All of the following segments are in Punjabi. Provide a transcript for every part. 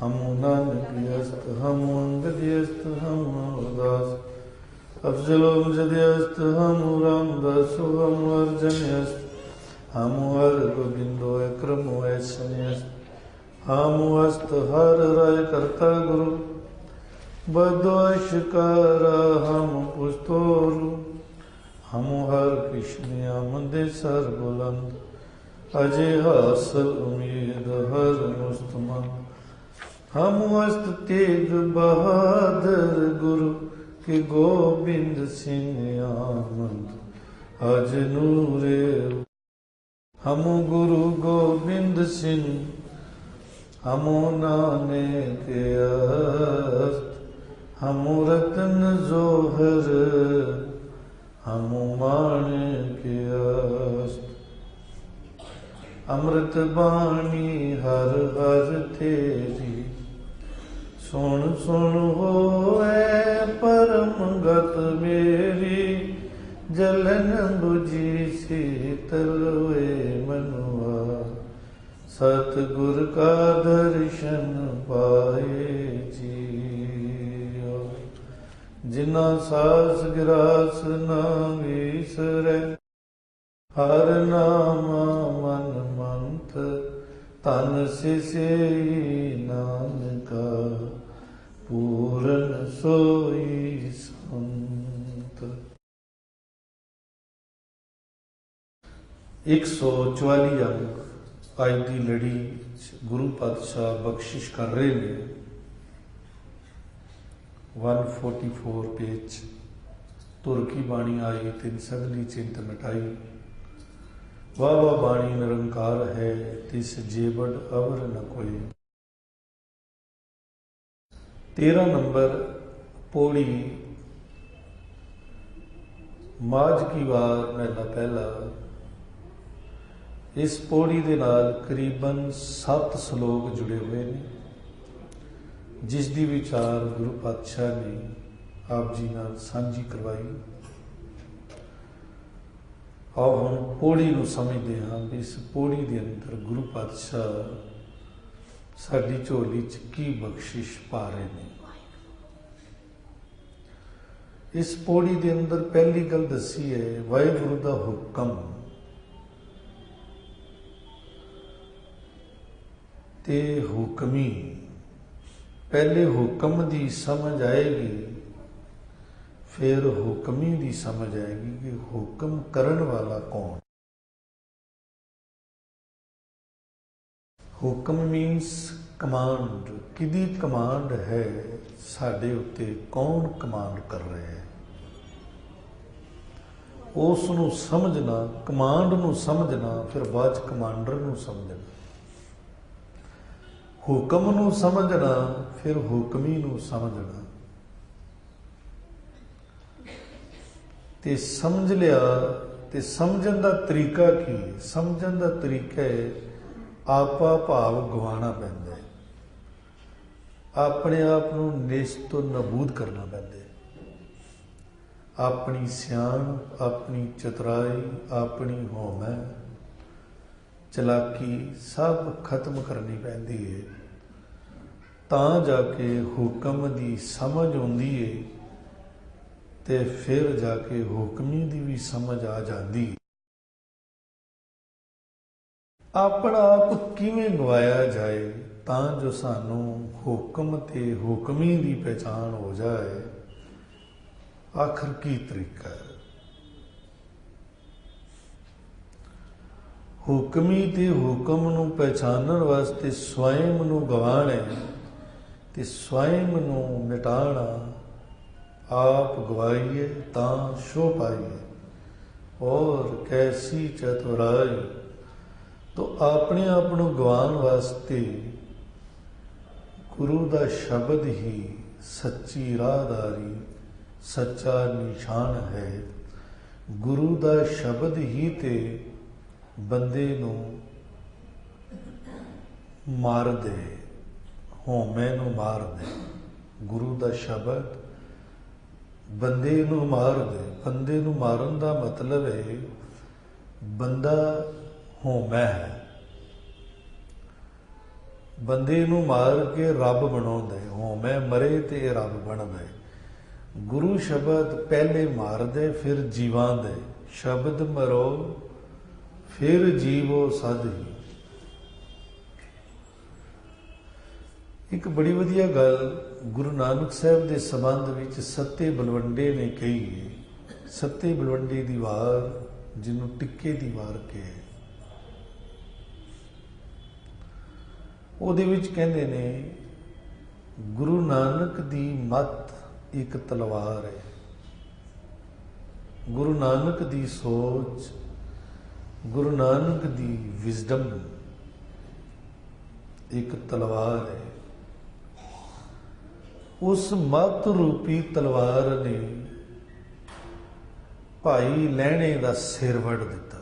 हमु नानकियस्त हमु अंगदियस्त हमु अमरदास अफजलों जदियस्त हमु रामदासो हमु अर्जन्यस्त हमु हर गोविंदो क्रमो ऐसन्यस्त हमु हस्त हर राय करता गुरु बद्वशकारा हम पुस्तोरु हमु हर कृष्ण आमदे सर बुलंद अजय हासल उम्मीद हर मुस्तमंद हम अस्त तेग बहादुर गुरु के गोविंद सिंह आमद अज नूरे हम गुरु गोविंद सिंह हमो नानक अस्त हम रतन जोहर हम माणक अस्त अमृत बाणी हर हर तेरी सुन सुन होए परम गत मेरी जलन बुझी शीतल वे मनुआ सतगुर का दर्शन पाए जियो जिना सास गिरास ना विसरै हर नाम मन मंत तन से नानका पूरन सोई संत। 144 अंक अज की लड़ी गुरु पातशाह बख्शिश कर रहे हैं। 144 पेज तुर की बाणी आई तिन सगली चिंत मिटाई वाह वाह बाणी निरंकार है तिस जेबड़ अवर न कोई। 13 नंबर पौड़ी माज की वार महला पहला। इस पौड़ी के नाल करीबन 7 श्लोक जुड़े हुए हैं जिसकी विचार गुरु पातशाह ने आप जी नाल सांझी करवाई। आओ हम पौड़ी को समझते हाँ भी इस पौड़ी के अंदर गुरु पातशाह साडी झोली च की बख्शिश पा रहे हैं। इस पौड़ी के अंदर पहली गल दसी है वाहिगुरु का हुक्म ते हुक्मी। पहले हुक्म की समझ आएगी फिर हुक्मी की समझ आएगी कि हुक्म करन वाला कौन। हुक्म मीन्स कमांड, किदी कमांड है साडे उत्ते, कौन कमांड कर रहे हैं उसनू समझना, कमांड नू समझना, फिर बाद कमांडर नू समझना, हुक्म नू समझना, फिर हुक्मी नू समझना। ते समझ लिया ते समझन का तरीका की, समझन का तरीका है आपा भाव गवाना पैंदा है, अपने आप को निश तो नबूद करना पैंदा है, अपनी सियाण, अपनी चतुराई, अपनी होमै चलाकी सब खत्म करनी पैंदी है, तां जाके हुक्म की समझ आउंदी है ते फिर जाके हुक्मी की भी समझ आ जाती। अपना आप किवें गवाया जाए तां जो सानू हुक्म ते हुक्मी की पहचान हो जाए, आखिर की तरीका है। हुक्मी ते हुक्म नू पहचानण वास्ते स्वयं नू गवाना ते स्वयं नू मिटाना, आप गवाइए तां शो पाइए और कैसी चतुराई। तो अपने आप को गवान वास्ते गुरु का शब्द ही सच्ची राहदारी, सच्चा निशान है। गुरु का शब्द ही ते बंदे नू मार दे, होमे नू मार दे। गुरु का शब्द बंदे नू मार दे। बंदे नू मारन का मतलब है बंदा होमै है, ਬੰਦੇ ਨੂੰ ਮਾਰ ਕੇ ਰੱਬ ਬਣਾਉਂਦਾ ਹੈ। ਹੋਵੇਂ ਮਰੇ ਤੇ ਇਹ ਰੱਬ ਬਣਦਾ ਹੈ। ਗੁਰੂ ਸ਼ਬਦ ਪਹਿਲੇ ਮਾਰਦੇ ਫਿਰ ਜੀਵਾਂਦੇ, ਸ਼ਬਦ ਮਰੋ ਫਿਰ ਜੀਵੋ ਸਦ ਹੀ। ਇੱਕ ਬੜੀ ਵਧੀਆ ਗੱਲ ਗੁਰੂ ਨਾਨਕ ਸਾਹਿਬ ਦੇ ਸੰਬੰਧ ਵਿੱਚ ਸੱਤੇ ਬਲਵੰਡੇ ਨੇ ਕਹੀ ਹੈ। ਸੱਤੇ ਬਲਵੰਡੇ ਦੀ ਵਾਰ, ਜਿਹਨੂੰ ਟਿੱਕੇ ਦੀ ਵਾਰ ਕਹੇ, ਉਹਦੇ ਵਿੱਚ ਕਹਿੰਦੇ ਨੇ ਗੁਰੂ ਨਾਨਕ ਦੀ ਮੱਤ ਇੱਕ ਤਲਵਾਰ ਹੈ, ਗੁਰੂ ਨਾਨਕ ਦੀ ਸੋਚ, ਗੁਰੂ ਨਾਨਕ ਦੀ ਵਿਜ਼ਡਮ ਇੱਕ ਤਲਵਾਰ ਹੈ। ਉਸ ਮੱਤ ਰੂਪੀ ਤਲਵਾਰ ਨੇ ਭਾਈ ਲਹਿਣੇ ਦਾ ਸਿਰ ਵੱਢ ਦਿੱਤਾ।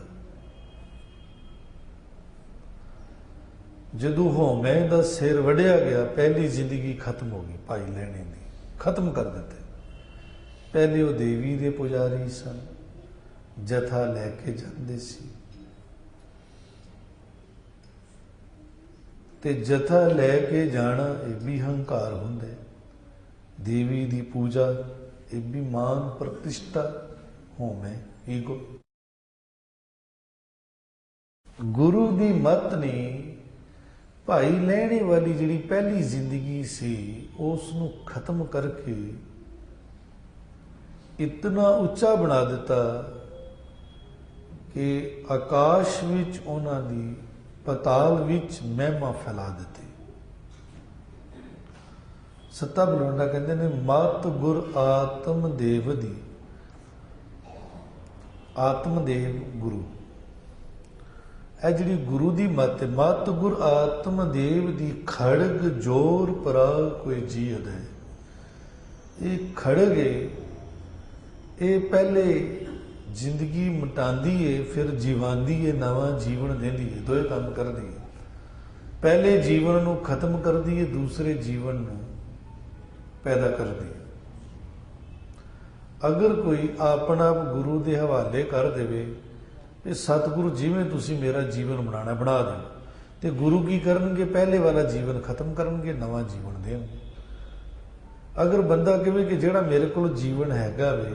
ਜਦੋਂ ਹੋਵੇਂ ਦਾ ਸਿਰ ਵੜਿਆ ਗਿਆ, ਪਹਿਲੀ ਜ਼ਿੰਦਗੀ ਖਤਮ ਹੋ ਗਈ ਭਾਈ ਲਹਿਣੇ ਦੀ, ਖਤਮ ਕਰ ਦਿੱਤੇ। ਪਹਿਲੇ ਉਹ ਦੇਵੀ ਦੇ ਪੁਜਾਰੀ ਸਨ, ਜਥਾ ਲੈ ਕੇ ਜਾਂਦੇ ਸੀ, ਤੇ ਜਥਾ ਲੈ ਕੇ ਜਾਣਾ ਇਹ ਵੀ ਹੰਕਾਰ ਹੁੰਦਾ। ਦੇਵੀ ਦੀ ਪੂਜਾ ਇਹ ਵੀ ਮਾਨ ਪ੍ਰਤਿਸ਼ਠਾ, ਹੋਵੇਂ ਈਗੋ। ਗੁਰੂ ਦੀ ਮੱਤ ਨੇ ਭਾਈ ਲਹਿਣੇ ਵਾਲੀ ਜਿਹੜੀ ਪਹਿਲੀ ਜ਼ਿੰਦਗੀ ਸੀ ਉਸ ਨੂੰ ਖਤਮ ਕਰਕੇ ਇਤਨਾ ਉੱਚਾ ਬਣਾ ਦਿੱਤਾ ਕਿ ਆਕਾਸ਼ ਵਿੱਚ ਉਹਨਾਂ ਦੀ, ਪਤਾਲ ਵਿੱਚ ਮਹਿਮਾ ਫੈਲਾ ਦਿੱਤੀ। ਸੱਤਾ ਬਲਵੰਡਾ ਕਹਿੰਦੇ ਨੇ ਮਤ ਗੁਰ ਆਤਮ ਦੇਵ ਦੀ, ਆਤਮਦੇਵ ਗੁਰੂ, ਇਹ ਜਿਹੜੀ ਗੁਰੂ ਦੀ ਮੱਤ, ਮਤ ਗੁਰ ਆਤਮਦੇਵ ਦੀ ਖੜਗ ਜੋਰ ਪਰਾ ਕੋਈ ਜੀਅਦ ਹੈ। ਇਹ ਖੜਗ ਹੈ, ਇਹ ਪਹਿਲੇ ਜ਼ਿੰਦਗੀ ਮਿਟਾਉਂਦੀ ਹੈ, ਫਿਰ ਜੀਵਾਂਦੀ ਹੈ, ਨਵਾਂ ਜੀਵਨ ਦਿੰਦੀ ਹੈ, ਦੋਏ ਕੰਮ ਕਰਦੀ ਹੈ। ਪਹਿਲੇ ਜੀਵਨ ਨੂੰ ਖਤਮ ਕਰਦੀ ਹੈ, ਦੂਸਰੇ ਜੀਵਨ ਨੂੰ ਪੈਦਾ ਕਰਦੀ ਹੈ। ਅਗਰ ਕੋਈ ਆਪਣਾ ਆਪ ਗੁਰੂ ਦੇ ਹਵਾਲੇ ਕਰ ਦੇਵੇ, ਇਹ ਸਤਿਗੁਰੂ ਜਿਵੇਂ ਤੁਸੀਂ ਮੇਰਾ ਜੀਵਨ ਬਣਾਉਣਾ ਬਣਾ ਦੇਣ, ਤੇ ਗੁਰੂ ਕੀ ਕਰਨਗੇ, ਪਹਿਲੇ ਵਾਲਾ ਜੀਵਨ ਖਤਮ ਕਰਨਗੇ, ਨਵਾਂ ਜੀਵਨ ਦੇਣਗੇ। ਅਗਰ ਬੰਦਾ ਕਹੇ ਕਿ ਜਿਹੜਾ ਮੇਰੇ ਕੋਲ ਜੀਵਨ ਹੈਗਾ ਵੇ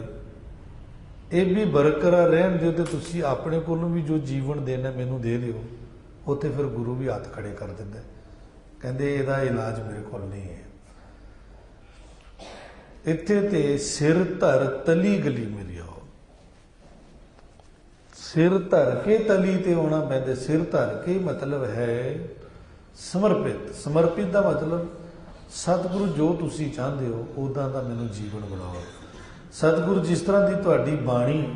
ਇਹ ਵੀ ਬਰਕਰਾਰ ਰਹਿਣ ਦਿਓ, ਤੇ ਤੁਸੀਂ ਆਪਣੇ ਕੋਲੋਂ ਵੀ ਜੋ ਜੀਵਨ ਦੇਣਾ ਮੈਨੂੰ ਦੇ ਦਿਓ, ਉੱਥੇ ਫਿਰ ਗੁਰੂ ਵੀ ਹੱਥ ਖੜੇ ਕਰ ਦਿੰਦਾ, ਕਹਿੰਦੇ ਇਹਦਾ ਇਲਾਜ ਮੇਰੇ ਕੋਲ ਨਹੀਂ ਹੈ। ਇੱਥੇ ਤੇ ਸਿਰ ਧਰ ਤਲੀ ਗਲੀ ਮੇਰੀ ਆਓ, ਸਿਰ ਧਰ ਕੇ ਤਲੀ ਤੇ ਆਉਣਾ ਪੈਂਦਾ। ਸਿਰ ਧਰ ਕੇ ਮਤਲਬ ਹੈ ਸਮਰਪਿਤ। ਸਮਰਪਿਤ ਦਾ ਮਤਲਬ ਸਤਿਗੁਰੂ ਜੋ ਤੁਸੀਂ ਚਾਹੁੰਦੇ ਹੋ ਉੱਦਾਂ ਦਾ ਮੈਨੂੰ ਜੀਵਨ ਬਣਾਓ। ਸਤਿਗੁਰੂ ਜਿਸ ਤਰ੍ਹਾਂ ਦੀ ਤੁਹਾਡੀ ਬਾਣੀ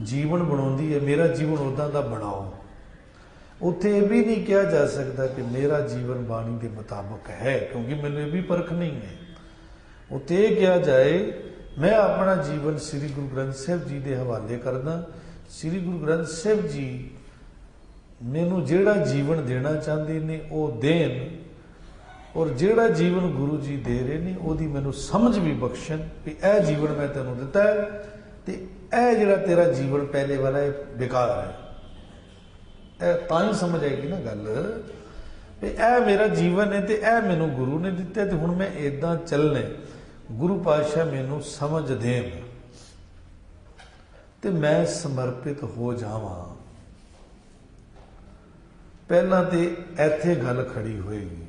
ਜੀਵਨ ਬਣਾਉਂਦੀ ਹੈ, ਮੇਰਾ ਜੀਵਨ ਉੱਦਾਂ ਦਾ ਬਣਾਓ। ਉੱਥੇ ਇਹ ਵੀ ਨਹੀਂ ਕਿਹਾ ਜਾ ਸਕਦਾ ਕਿ ਮੇਰਾ ਜੀਵਨ ਬਾਣੀ ਦੇ ਮੁਤਾਬਕ ਹੈ, ਕਿਉਂਕਿ ਮੈਨੂੰ ਇਹ ਵੀ ਪਰਖ ਨਹੀਂ ਹੈ। ਉੱਥੇ ਇਹ ਕਿਹਾ ਜਾਏ ਮੈਂ ਆਪਣਾ ਜੀਵਨ ਸ੍ਰੀ ਗੁਰੂ ਗ੍ਰੰਥ ਸਾਹਿਬ ਜੀ ਦੇ ਹਵਾਲੇ ਕਰਦਾ। ਸ੍ਰੀ ਗੁਰੂ ਗ੍ਰੰਥ ਸਾਹਿਬ ਜੀ ਮੈਨੂੰ ਜਿਹੜਾ ਜੀਵਨ ਦੇਣਾ ਚਾਹੁੰਦੇ ਨੇ ਉਹ ਦੇਣ, ਔਰ ਜਿਹੜਾ ਜੀਵਨ ਗੁਰੂ ਜੀ ਦੇ ਰਹੇ ਨੇ ਉਹਦੀ ਮੈਨੂੰ ਸਮਝ ਵੀ ਬਖਸ਼ਣ ਕਿ ਇਹ ਜੀਵਨ ਮੈਂ ਤੈਨੂੰ ਦਿੱਤਾ ਹੈ, ਤੇ ਇਹ ਜਿਹੜਾ ਤੇਰਾ ਜੀਵਨ ਪਹਿਲੇ ਵਾਲਾ ਇਹ ਬੇਕਾਰ ਹੈ। ਇਹ ਤਾਂ ਹੀ ਸਮਝ ਆਏਗੀ ਨਾ ਗੱਲ, ਵੀ ਇਹ ਮੇਰਾ ਜੀਵਨ ਹੈ ਤੇ ਇਹ ਮੈਨੂੰ ਗੁਰੂ ਨੇ ਦਿੱਤਾ, ਤੇ ਹੁਣ ਮੈਂ ਇੱਦਾਂ ਚੱਲਣਾ। ਗੁਰੂ ਪਾਤਸ਼ਾਹ ਮੈਨੂੰ ਸਮਝ ਦੇਣ ਤੇ ਮੈਂ ਸਮਰਪਿਤ ਹੋ ਜਾਵਾਂ। ਪਹਿਲਾਂ ਤੇ ਇੱਥੇ ਗੱਲ ਖੜੀ ਹੋਏਗੀ,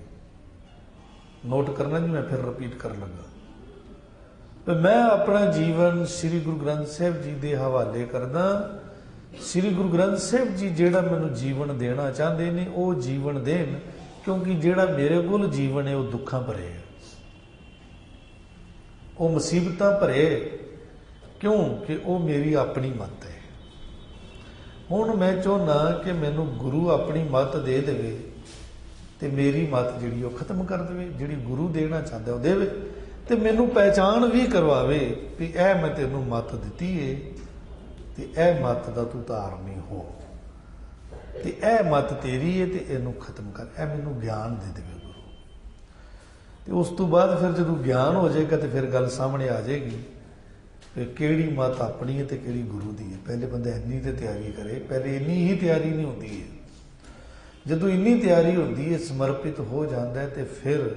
ਨੋਟ ਕਰਨਾ ਜੀ, ਮੈਂ ਫਿਰ ਰਿਪੀਟ ਕਰਨ ਲੱਗਾ। ਮੈਂ ਆਪਣਾ ਜੀਵਨ ਸ੍ਰੀ ਗੁਰੂ ਗ੍ਰੰਥ ਸਾਹਿਬ ਜੀ ਦੇ ਹਵਾਲੇ ਕਰਦਾ। ਸ੍ਰੀ ਗੁਰੂ ਗ੍ਰੰਥ ਸਾਹਿਬ ਜੀ ਜਿਹੜਾ ਮੈਨੂੰ ਜੀਵਨ ਦੇਣਾ ਚਾਹੁੰਦੇ ਨੇ ਉਹ ਜੀਵਨ ਦੇਣ, ਕਿਉਂਕਿ ਜਿਹੜਾ ਮੇਰੇ ਕੋਲ ਜੀਵਨ ਹੈ ਉਹ ਦੁੱਖਾਂ ਭਰੇ ਹੈ, ਉਹ ਮੁਸੀਬਤਾਂ ਭਰੇ, ਕਿਉਂਕਿ ਉਹ ਮੇਰੀ ਆਪਣੀ ਮੱਤ ਹੈ। ਹੁਣ ਮੈਂ ਚਾਹੁੰਦਾ ਕਿ ਮੈਨੂੰ ਗੁਰੂ ਆਪਣੀ ਮੱਤ ਦੇ ਦੇਵੇ ਤੇ ਮੇਰੀ ਮੱਤ ਜਿਹੜੀ ਉਹ ਖਤਮ ਕਰ ਦੇਵੇ, ਜਿਹੜੀ ਗੁਰੂ ਦੇਣਾ ਚਾਹੁੰਦਾ ਉਹ ਦੇਵੇ, ਤੇ ਮੈਨੂੰ ਪਹਿਚਾਣ ਵੀ ਕਰਵਾਵੇ ਵੀ ਇਹ ਮੈਂ ਤੈਨੂੰ ਮੱਤ ਦਿੱਤੀ ਏ ਤੇ ਇਹ ਮੱਤ ਦਾ ਤੂੰ ਧਾਰਨੀ ਹੋ, ਤੇ ਇਹ ਮੱਤ ਤੇਰੀ ਏ ਤੇ ਇਹਨੂੰ ਖਤਮ ਕਰ। ਇਹ ਮੈਨੂੰ ਗਿਆਨ ਦੇ ਦੇਵੇ ਗੁਰੂ। ਤੇ ਉਸ ਤੋਂ ਬਾਅਦ ਫਿਰ ਜਦੋਂ ਗਿਆਨ ਹੋ ਜਾਏਗਾ ਤੇ ਫਿਰ ਗੱਲ ਸਾਹਮਣੇ ਆ ਜਾਏਗੀ ਕਿ ਕਿਹੜੀ ਮੱਤ ਆਪਣੀ ਹੈ ਤੇ ਕਿਹੜੀ ਗੁਰੂ ਦੀ ਹੈ। ਪਹਿਲੇ ਬੰਦਾ ਇੰਨੀ ਤੇ ਤਿਆਰੀ ਕਰੇ, ਪਹਿਲੇ ਇੰਨੀ ਹੀ ਤਿਆਰੀ ਨਹੀਂ ਹੁੰਦੀ ਹੈ। ਜਦੋਂ ਇੰਨੀ ਤਿਆਰੀ ਹੁੰਦੀ ਹੈ, ਸਮਰਪਿਤ ਹੋ ਜਾਂਦਾ ਹੈ, ਤੇ ਫਿਰ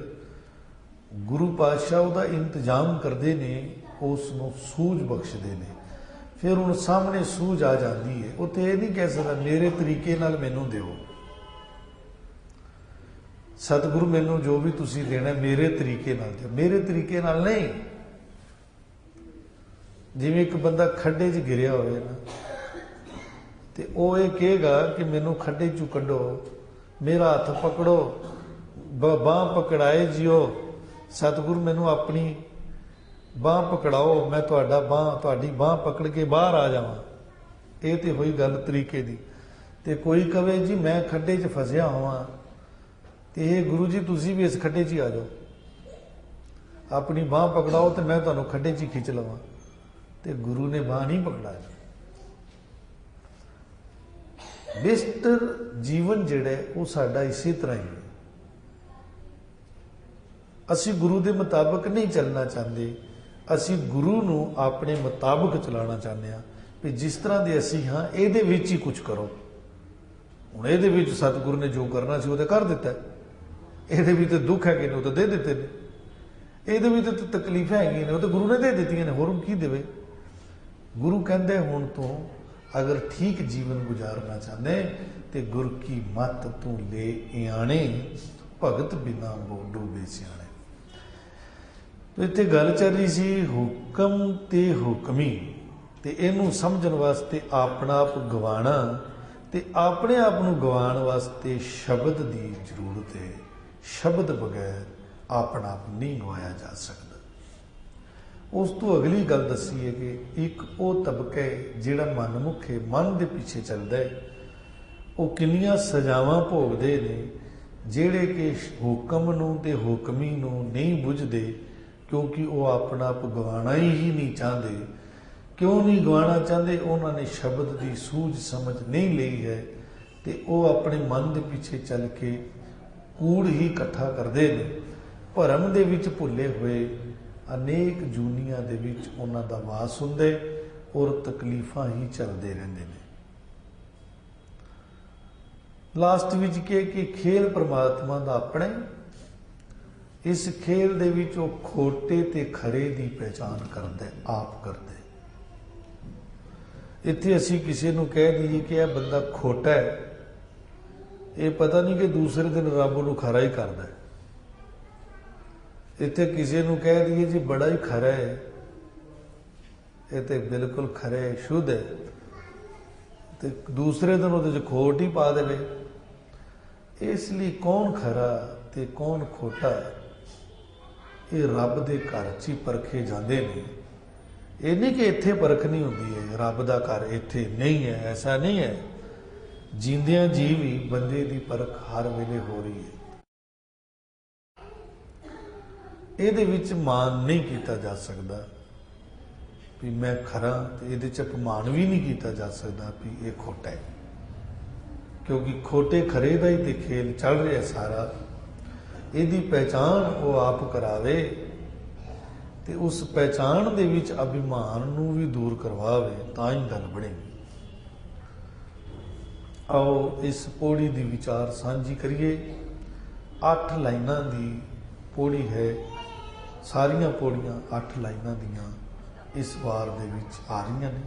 ਗੁਰੂ ਪਾਤਸ਼ਾਹ ਉਹਦਾ ਇੰਤਜ਼ਾਮ ਕਰਦੇ ਨੇ, ਉਸ ਨੂੰ ਸੂਝ ਬਖਸ਼ਦੇ ਨੇ। ਫਿਰ ਹੁਣ ਸਾਹਮਣੇ ਸੂਝ ਆ ਜਾਂਦੀ ਹੈ। ਉਹ ਤੇ ਇਹ ਨਹੀਂ ਕਹਿ ਸਕਦਾ ਮੇਰੇ ਤਰੀਕੇ ਨਾਲ ਮੈਨੂੰ ਦਿਓ, ਸਤਿਗੁਰੂ ਮੈਨੂੰ ਜੋ ਵੀ ਤੁਸੀਂ ਦੇਣਾ ਮੇਰੇ ਤਰੀਕੇ ਨਾਲ ਦਿਓ। ਮੇਰੇ ਤਰੀਕੇ ਨਾਲ ਨਹੀਂ। ਜਿਵੇਂ ਇੱਕ ਬੰਦਾ ਖੱਡੇ 'ਚ ਗਿਰਿਆ ਹੋਵੇ ਨਾ, ਤੇ ਉਹ ਇਹ ਕਹੇਗਾ ਕਿ ਮੈਨੂੰ ਖੱਡੇ 'ਚੋਂ ਕੱਢੋ, ਮੇਰਾ ਹੱਥ ਪਕੜੋ, ਬਾਂਹ ਪਕੜਾਏ ਜਿਓ, ਸਤਿਗੁਰੂ ਮੈਨੂੰ ਆਪਣੀ ਬਾਂਹ ਪਕੜਾਓ, ਮੈਂ ਤੁਹਾਡੀ ਬਾਂਹ ਪਕੜ ਕੇ ਬਾਹਰ ਆ ਜਾਵਾਂ। ਇਹ ਤੇ ਹੋਈ ਗੱਲ ਤਰੀਕੇ ਦੀ। ਤੇ ਕੋਈ ਕਵੇ ਜੀ ਮੈਂ ਖੱਡੇ 'ਚ ਫਸਿਆ ਹੋਵਾਂ, ਤੇ ਇਹ ਗੁਰੂ ਜੀ ਤੁਸੀਂ ਵੀ ਇਸ ਖੱਡੇ 'ਚ ਹੀ ਆ ਜਾਓ, ਆਪਣੀ ਬਾਂਹ ਪਕੜਾਓ ਤੇ ਮੈਂ ਤੁਹਾਨੂੰ ਖੱਡੇ 'ਚ ਹੀ ਖਿੱਚ ਲਵਾਂ। ਤੇ ਗੁਰੂ ਨੇ ਬਾਂਹ ਨਹੀਂ ਪਕੜਾਈ। ਬਿਸਤਰ ਜੀਵਨ ਜਿਹੜਾ ਉਹ ਸਾਡਾ ਇਸੇ ਤਰ੍ਹਾਂ ਹੀ ਹੈ। ਅਸੀਂ ਗੁਰੂ ਦੇ ਮੁਤਾਬਕ ਨਹੀਂ ਚੱਲਣਾ ਚਾਹੁੰਦੇ, ਅਸੀਂ ਗੁਰੂ ਨੂੰ ਆਪਣੇ ਮੁਤਾਬਕ ਚਲਾਉਣਾ ਚਾਹੁੰਦੇ ਹਾਂ ਵੀ ਜਿਸ ਤਰ੍ਹਾਂ ਦੇ ਅਸੀਂ ਹਾਂ ਇਹਦੇ ਵਿੱਚ ਹੀ ਕੁਝ ਕਰੋ। ਹੁਣ ਇਹਦੇ ਵਿੱਚ ਸਤਿਗੁਰੂ ਨੇ ਜੋ ਕਰਨਾ ਸੀ ਉਹ ਤਾਂ ਕਰ ਦਿੱਤਾ, ਇਹਦੇ ਵਿੱਚ ਦੁੱਖ ਹੈਗੇ ਨੇ ਉਹ ਤਾਂ ਦੇ ਦਿੱਤੇ ਨੇ, ਇਹਦੇ ਵਿੱਚ ਤਕਲੀਫਾਂ ਹੈਗੀਆਂ ਨੇ ਉਹ ਤਾਂ ਗੁਰੂ ਨੇ ਦੇ ਦਿੱਤੀਆਂ ਨੇ, ਹੋਰ ਕੀ ਦੇਵੇ। ਗੁਰੂ ਕਹਿੰਦੇ ਹੁਣ ਤੋਂ ਅਗਰ ਠੀਕ ਜੀਵਨ ਗੁਜ਼ਾਰਨਾ ਚਾਹੁੰਦੇ ਤੇ ਗੁਰ ਕੀ ਮੱਤ ਤੂੰ ਲੈ ਇਆਣੇ, ਭਗਤ ਬਿਨਾ ਡੂਬੇ ਸਿਆਣੇ। ਇੱਥੇ ਗੱਲ ਚੱਲ ਰਹੀ ਸੀ ਹੁਕਮ ਤੇ ਹੁਕਮੀ, ਤੇ ਇਹਨੂੰ ਸਮਝਣ ਵਾਸਤੇ ਆਪਣਾ ਆਪ ਗਵਾਣਾ, ਤੇ ਆਪਣੇ ਆਪ ਨੂੰ ਗਵਾਉਣ ਵਾਸਤੇ ਸ਼ਬਦ ਦੀ ਜ਼ਰੂਰਤ ਹੈ। ਸ਼ਬਦ ਬਗੈਰ ਆਪਣਾ ਆਪ ਨਹੀਂ ਗਵਾਇਆ ਜਾ ਸਕਦਾ। ਉਸ ਤੋਂ ਅਗਲੀ ਗੱਲ ਦੱਸੀ ਹੈ ਕਿ ਇੱਕ ਉਹ ਤਬਕਾ ਹੈ ਜਿਹੜਾ ਮਨਮੁਖ ਹੈ, ਮਨ ਦੇ ਪਿੱਛੇ ਚੱਲਦਾ ਹੈ। ਉਹ ਕਿੰਨੀਆਂ ਸਜ਼ਾਵਾਂ ਭੋਗਦੇ ਨੇ ਜਿਹੜੇ ਕਿ ਹੁਕਮ ਨੂੰ ਤੇ ਹੁਕਮੀ ਨੂੰ ਨਹੀਂ ਬੁੱਝਦੇ, ਕਿਉਂਕਿ ਉਹ ਆਪਣਾ ਆਪ ਗਵਾਉਣਾ ਹੀ ਨਹੀਂ ਚਾਹੁੰਦੇ। ਕਿਉਂ ਨਹੀਂ ਗਵਾਉਣਾ ਚਾਹੁੰਦੇ? ਉਹਨਾਂ ਨੇ ਸ਼ਬਦ ਦੀ ਸੂਝ ਸਮਝ ਨਹੀਂ ਲਈ ਹੈ, ਤੇ ਉਹ ਆਪਣੇ ਮਨ ਦੇ ਪਿੱਛੇ ਚੱਲ ਕੇ ਕੂੜ ਹੀ ਇਕੱਠਾ ਕਰਦੇ ਨੇ। ਭਰਮ ਦੇ ਵਿੱਚ ਭੁੱਲੇ ਹੋਏ ਅਨੇਕ ਜੂਨੀਆਂ ਦੇ ਵਿੱਚ ਉਹਨਾਂ ਦਾ ਵਾਸ ਹੁੰਦਾ ਔਰ ਤਕਲੀਫਾਂ ਹੀ ਚੱਲਦੇ ਰਹਿੰਦੇ ਨੇ। ਲਾਸਟ ਵਿੱਚ ਕਿ ਖੇਲ ਪ੍ਰਮਾਤਮਾ ਦਾ ਆਪਣਾ, ਇਸ ਖੇਲ ਦੇ ਵਿੱਚ ਉਹ ਖੋਟੇ ਤੇ ਖਰੇ ਦੀ ਪਹਿਚਾਣ ਕਰਦਾ, ਆਪ ਕਰਦਾ। ਇੱਥੇ ਅਸੀਂ ਕਿਸੇ ਨੂੰ ਕਹਿ ਦਈਏ ਕਿ ਇਹ ਬੰਦਾ ਖੋਟਾ ਹੈ, ਇਹ ਪਤਾ ਨਹੀਂ ਕਿ ਦੂਸਰੇ ਦਿਨ ਰੱਬ ਨੂੰ ਖਰਾ ਹੀ ਕਰਦਾ। ਇੱਥੇ ਕਿਸੇ ਨੂੰ ਕਹਿ ਦਈਏ ਜੀ ਬੜਾ ਹੀ ਖਰਾ ਹੈ, ਇਹ ਤੇ ਬਿਲਕੁਲ ਖਰਾ ਹੈ, ਸ਼ੁੱਧ ਹੈ, ਤੇ ਦੂਸਰੇ ਦਿਨ ਉਹਦੇ 'ਚ ਖੋਟ ਹੀ ਪਾ ਦੇਵੇ। ਇਸ ਲਈ ਕੌਣ ਖਰਾ ਤੇ ਕੌਣ ਖੋਟਾ ਇਹ ਰੱਬ ਦੇ ਘਰ 'ਚ ਹੀ ਪਰਖੇ ਜਾਂਦੇ ਨੇ। ਇਹ ਨਹੀਂ ਕਿ ਇੱਥੇ ਪਰਖ ਨਹੀਂ ਹੁੰਦੀ ਹੈ, ਰੱਬ ਦਾ ਘਰ ਇੱਥੇ ਨਹੀਂ ਹੈ, ਐਸਾ ਨਹੀਂ ਹੈ। ਜੀਂਦਿਆਂ ਜੀ ਵੀ ਬੰਦੇ ਦੀ ਪਰਖ ਹਰ ਵੇਲੇ ਹੋ ਰਹੀ ਹੈ। ਇਹਦੇ ਵਿੱਚ ਮਾਨ ਨਹੀਂ ਕੀਤਾ ਜਾ ਸਕਦਾ ਵੀ ਮੈਂ ਖਰਾ, ਤੇ ਇਹਦੇ 'ਚ ਅਪਮਾਨ ਵੀ ਨਹੀਂ ਕੀਤਾ ਜਾ ਸਕਦਾ ਵੀ ਇਹ ਖੋਟਾ ਹੈ, ਕਿਉਂਕਿ ਖੋਟੇ ਖਰੇ ਦਾ ਹੀ ਤੇ ਖੇਲ ਚੱਲ ਰਿਹਾ ਸਾਰਾ। ਇਹਦੀ ਪਹਿਚਾਣ ਉਹ ਆਪ ਕਰਾਵੇ, ਤੇ ਉਸ ਪਹਿਚਾਣ ਦੇ ਵਿੱਚ ਅਭਿਮਾਨ ਨੂੰ ਵੀ ਦੂਰ ਕਰਵਾਵੇ, ਤਾਂ ਹੀ ਗੱਲ ਬਣੇਗੀ। ਆਓ ਇਸ ਪੌੜੀ ਦੀ ਵਿਚਾਰ ਸਾਂਝੀ ਕਰੀਏ। 8 ਲਾਈਨਾਂ ਦੀ ਪੌੜੀ ਹੈ, ਸਾਰੀਆਂ ਪੌੜੀਆਂ 8 ਲਾਈਨਾਂ ਦੀਆਂ ਇਸ ਵਾਰ ਦੇ ਵਿੱਚ ਆ ਰਹੀਆਂ ਨੇ।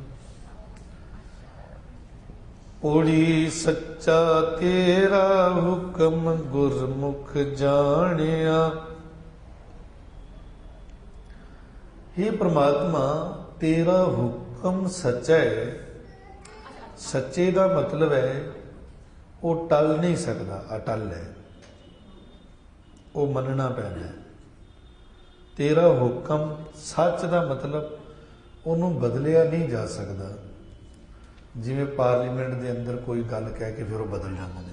ਪੌੜੀ ਸੱਚਾ ਤੇਰਾ ਹੁਕਮ ਗੁਰਮੁਖ ਜਾਣਿਆ। हे ਪ੍ਰਮਾਤਮਾ ਤੇਰਾ ਹੁਕਮ ਸੱਚਾ ਹੈ। ਸੱਚੇ ਦਾ ਮਤਲਬ ਹੈ ਉਹ ਟਲ ਨਹੀਂ ਸਕਦਾ, ਅਟਲ ਹੈ, ਉਹ ਮੰਨਣਾ ਪੈਂਦਾ ਹੈ। ਤੇਰਾ ਹੁਕਮ ਸੱਚ ਦਾ ਮਤਲਬ ਉਹਨੂੰ ਬਦਲਿਆ ਨਹੀਂ ਜਾ ਸਕਦਾ। ਜਿਵੇਂ ਪਾਰਲੀਮੈਂਟ ਦੇ ਅੰਦਰ ਕੋਈ ਗੱਲ ਕਹਿ ਕੇ ਫਿਰ ਉਹ ਬਦਲ ਜਾਂਦੇ ਨੇ।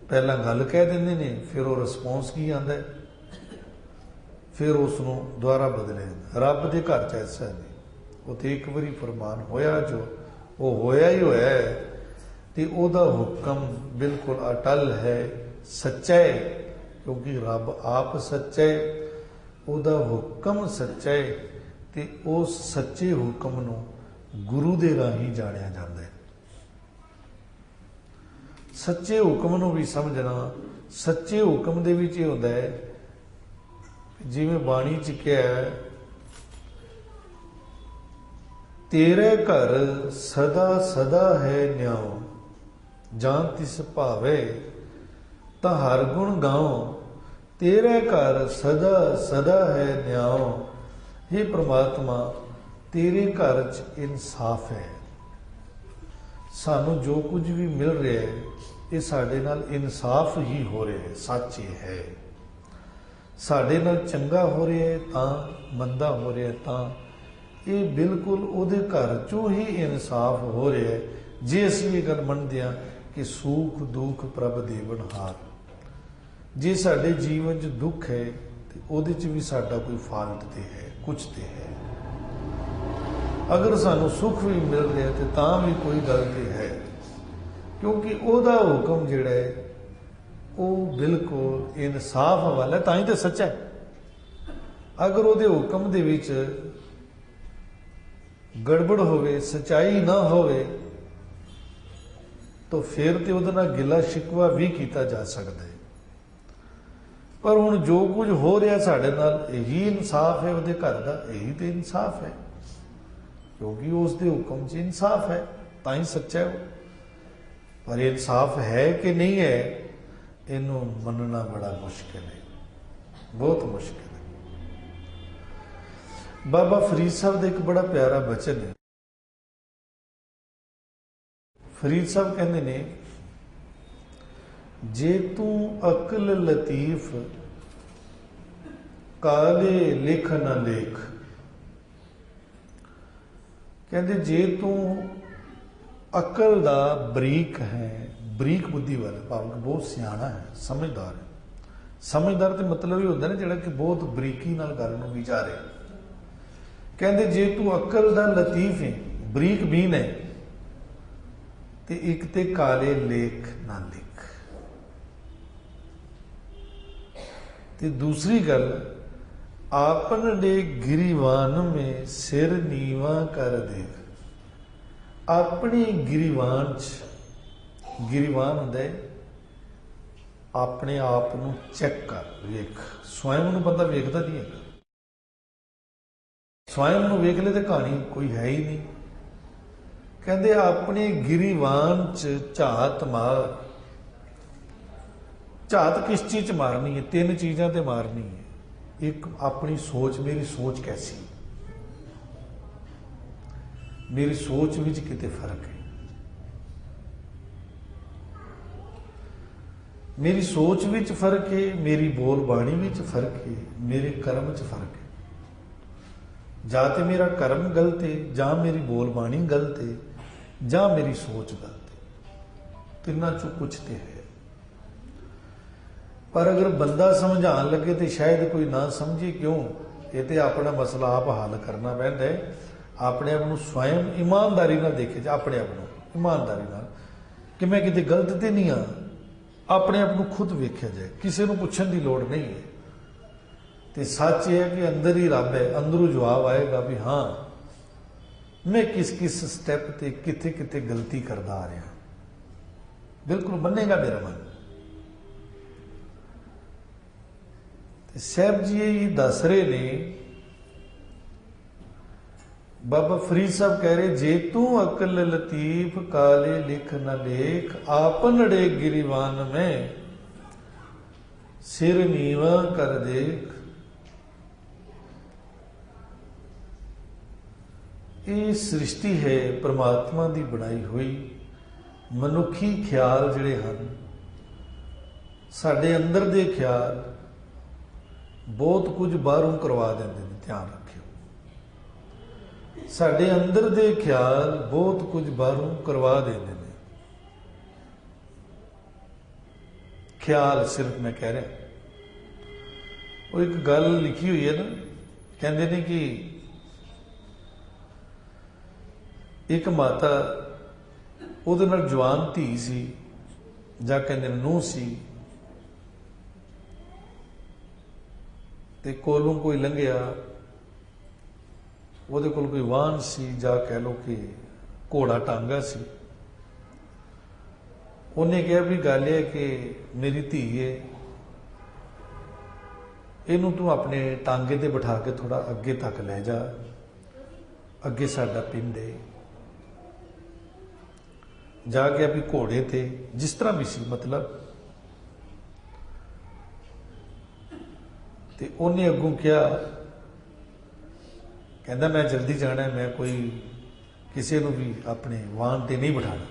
ਪਹਿਲਾਂ ਗੱਲ ਕਹਿ ਦਿੰਦੇ ਨੇ, ਫਿਰ ਉਹ ਰਿਸਪੌਂਸ ਕੀ ਆਉਂਦਾ, ਫਿਰ ਉਸ ਨੂੰ ਦੁਬਾਰਾ ਬਦਲਿਆ ਜਾਂਦਾ। ਰੱਬ ਦੇ ਘਰ 'ਚ ਐਸਾ ਨਹੀਂ, ਉੱਥੇ ਇੱਕ ਵਾਰੀ ਫਰਮਾਨ ਹੋਇਆ ਜੋ ਉਹ ਹੋਇਆ ਹੀ ਹੋਇਆ ਹੈ, ਤੇ ਉਹਦਾ ਹੁਕਮ ਬਿਲਕੁਲ ਅਟਲ ਹੈ, ਸੱਚਾ ਹੈ, ਕਿਉਂਕਿ ਰੱਬ ਆਪ ਸੱਚਾ ਹੈ, ਉਹਦਾ ਹੁਕਮ ਸੱਚਾ ਹੈ, ਤੇ ਉਸ ਸੱਚੇ ਹੁਕਮ ਨੂੰ ਗੁਰੂ ਦੇ ਰਾਹੀਂ ਜਾਣਿਆ ਜਾਂਦਾ ਹੈ। सच्चे हुक्म नूं भी समझना। सच्चे हुक्म दे विच इह हुंदा है, जिवें बाणी च किहा है, तेरे घर सदा सदा है न्याओ, जां तिस भावे तां हर गुण गाओ। तेरे घर सदा सदा है न्याओ। हे परमात्मा, तेरे घर च इंसाफ है। सानू जो कुछ भी मिल रहा है, ये साडे नाल इंसाफ ही हो रहा है, सच ही है। साडे नाल चंगा हो रहा है तां, मंदा हो रहा है तां, ये बिल्कुल उहदे घर चों ही इंसाफ हो रहा है। जे असीं ये गल मनदे हां कि सुख दुख प्रभ देवनहार, जे साडे जीवन च दुख है तो उहदे च भी साडा कोई फाल्ट ते है, कुछ ते है। अगर सानू सुख भी मिल रहा है तो तां भी कोई गल ते है, क्योंकि उहदा हुक्म जिहड़ा है वो बिल्कुल इंसाफ वाला है, तां ही तो सच्चा है। अगर उहदे हुक्म दे विच गड़बड़ होवे, सच्चाई ना होवे, तो फिर तो उहदे नाल गिला शिकवा भी किया जा सकता है। पर हुण जो कुछ हो रहा साडे नाल, यही इंसाफ है उहदे घर दा, यही तो इंसाफ है, क्योंकि उसके हुक्म च इंसाफ है, तां ही सच्चा है वो। पर इंसाफ है कि नहीं है, इनू मनना बड़ा मुश्किल है, बहुत मुश्किल है। बाबा फरीद साहब का एक बड़ा प्यारा बचन है। फरीद साहब कहते ने, जे तू अकल लतीफ काले लिख न लेख। कहते जे तू अकल दा बरीक है, बरीक बुद्धि वाला, भाव कि बहुत सियाणा है, समझदार है। समझदार तो मतलब ही होता है ना, जो कि बहुत बरीकी नाल गल नूं विचारे। कहते जे तू अकल दा लतीफ है, बरीक बीन है, तो एक ते काले लेख ना लिख। ते दूसरी गल, आपन दे गिरीवान में सिर नीवा कर देख। अपनी गिरीवान च, गिरीवान होंदा है अपने आप नूं चेक कर, वेख। स्वयं नूं बंदा वेखदा नहीं है, स्वयं नूं वेख ले तो कहानी कोई है ही नहीं। कहते अपने गिरीवान च झात मार। झात किस चीज च मारनी है? तीन चीज़ां ते मारनी है। एक अपनी सोच, मेरी सोच कैसी, मेरी सोच विच किते फर्क है, मेरी सोच विच फर्क है, मेरी बोल बाणी विच फर्क है, मेरे कर्म च फर्क है। जां ते मेरा कर्म गलत है, जां मेरी बोल बाणी गलत है, जां मेरी सोच गलत है। तिन्हां चों कुछ ते है। पर अगर बंदा समझान लगे तो शायद कोई ना समझे, क्यों? ये तो अपना मसला आप हल करना पैंदा है। अपने आप को स्वयं ईमानदारी नाल देखे जा, अपने आप को ईमानदारी नाल कि मैं किते गलत तो नहीं हाँ। अपने आप को खुद वेख्या जाए, किसी को पूछने की लोड़ नहीं है। तो सच ये है कि अंदर ही रब है, अंदरों जवाब आएगा भी हाँ मैं किस किस स्टैप ते किथे किथे गलती करता आ रहा, बिल्कुल मनेगा मेरा मन। साहब जी ये दस रहे ने, बाबा फरीद साहब कह रहे, जे तू अकल लतीफ काले लिख न लेख, आपन अड़े गिरीवान में सिर नीवा कर देख। ये सृष्टि है परमात्मा की बनाई हुई। मनुखी ख्याल जिहड़े हन, साडे अंदर दे ख्याल बहुत कुछ बाहरों करवा देंदे ने, ध्यान रखियो। साडे अंदर दे ख्याल बहुत कुछ बाहरों करवा देंदे ने। ख्याल सिर्फ मैं कह रहा, वो एक गल लिखी हुई है ना, कहते ने कि एक माता, ਉਹਦੇ ਨਾਲ जवान धी सी, ਜਾਂ ਕਹਿੰਦੇ ਨੂੰਹ ਸੀ, ਤੇ ਕੋਲੋਂ ਕੋਈ ਲੰਘਿਆ, ਉਹਦੇ ਕੋਲ ਕੋਈ ਵਾਹਨ ਸੀ, ਜਾਂ ਕਹਿ ਲਓ ਕਿ ਘੋੜਾ ਟਾਂਗਾ ਸੀ। उन्हें कहा भी गल है कि मेरी धी है, इनू तू अपने टांगे ते बिठा के थोड़ा अगे तक ले जा, अगे साडा पिंड है। जाके अभी घोड़े थे, जिस तरह भी सी मतलब, ते उन्हें अगों क्या कहता मैं जल्दी जाना है, मैं कोई किसी को भी अपने वाहन ते नहीं बिठाना।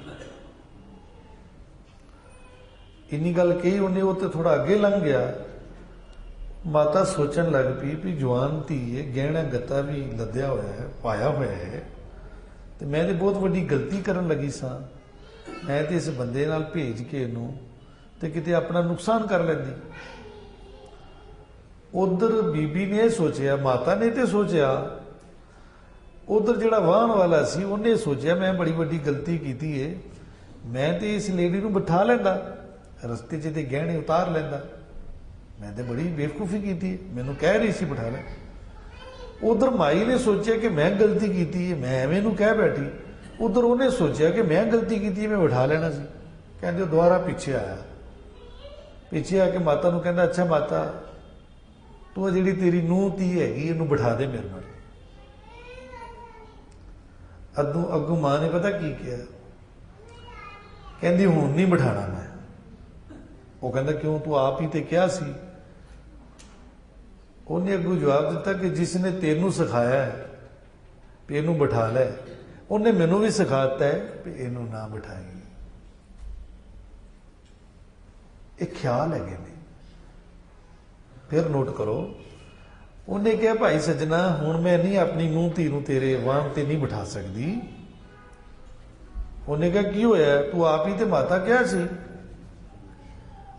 इन्नी गल कही उन्हें, वो तो थोड़ा अगे लंघ गया। माता सोचन लग पई भी जवान धी है, गहना गत्ता भी लद्या होया है, पाया होया है, तो मैं तो बहुत वड्डी गलती करन लगी सा। मैं तो इस बंदे नाल भेज के इनू ते किते अपना नुकसान कर लैंदी। उधर बीबी ने सोचा, माता ने तो सोचा, उधर जिहड़ा वाहन वाला सी उन्हें सोचा मैं बड़ी वड्डी गलती की है, मैं तो इस लेडी नूं बिठा लैंदा, रस्ते च ते गहने उतार लैंदा, मैं तो बड़ी बेवकूफ़ी की है, मैनू कह रही सी बिठा लै। उधर माई ने सोचा कि मैं गलती की है, मैं एवें नूं कह बैठी। उधर उन्हें सोचा कि मैं गलती की, मैं बिठा लेना सी। कहते दोबारा पीछे आया, पीछे आके माता नूं कहंदा अच्छा माता तू जी तेरी नूह धी हैगी इनू बिठा दे मेरे नाल। अगों मां ने पता की किया, कहंदी हुण नहीं बिठाना मैं। वो कहंदा क्यों, तू आप ही तो क्या सी। उन्हें अगों जवाब दिता कि जिसने तेनू सिखाया है भी इनू बिठा लै, उन्हें मैनू भी सिखाता है भी इनू ना बिठाई। एक ख्याल है ने। फिर नोट करो, उन्हें कहा भाई सजना हुण मैं नहीं अपनी नूह धी नूं तेरे वाहन ते नहीं बिठा सकती। उन्हें कहा की होया, तू आप ही तो माता क्या सी।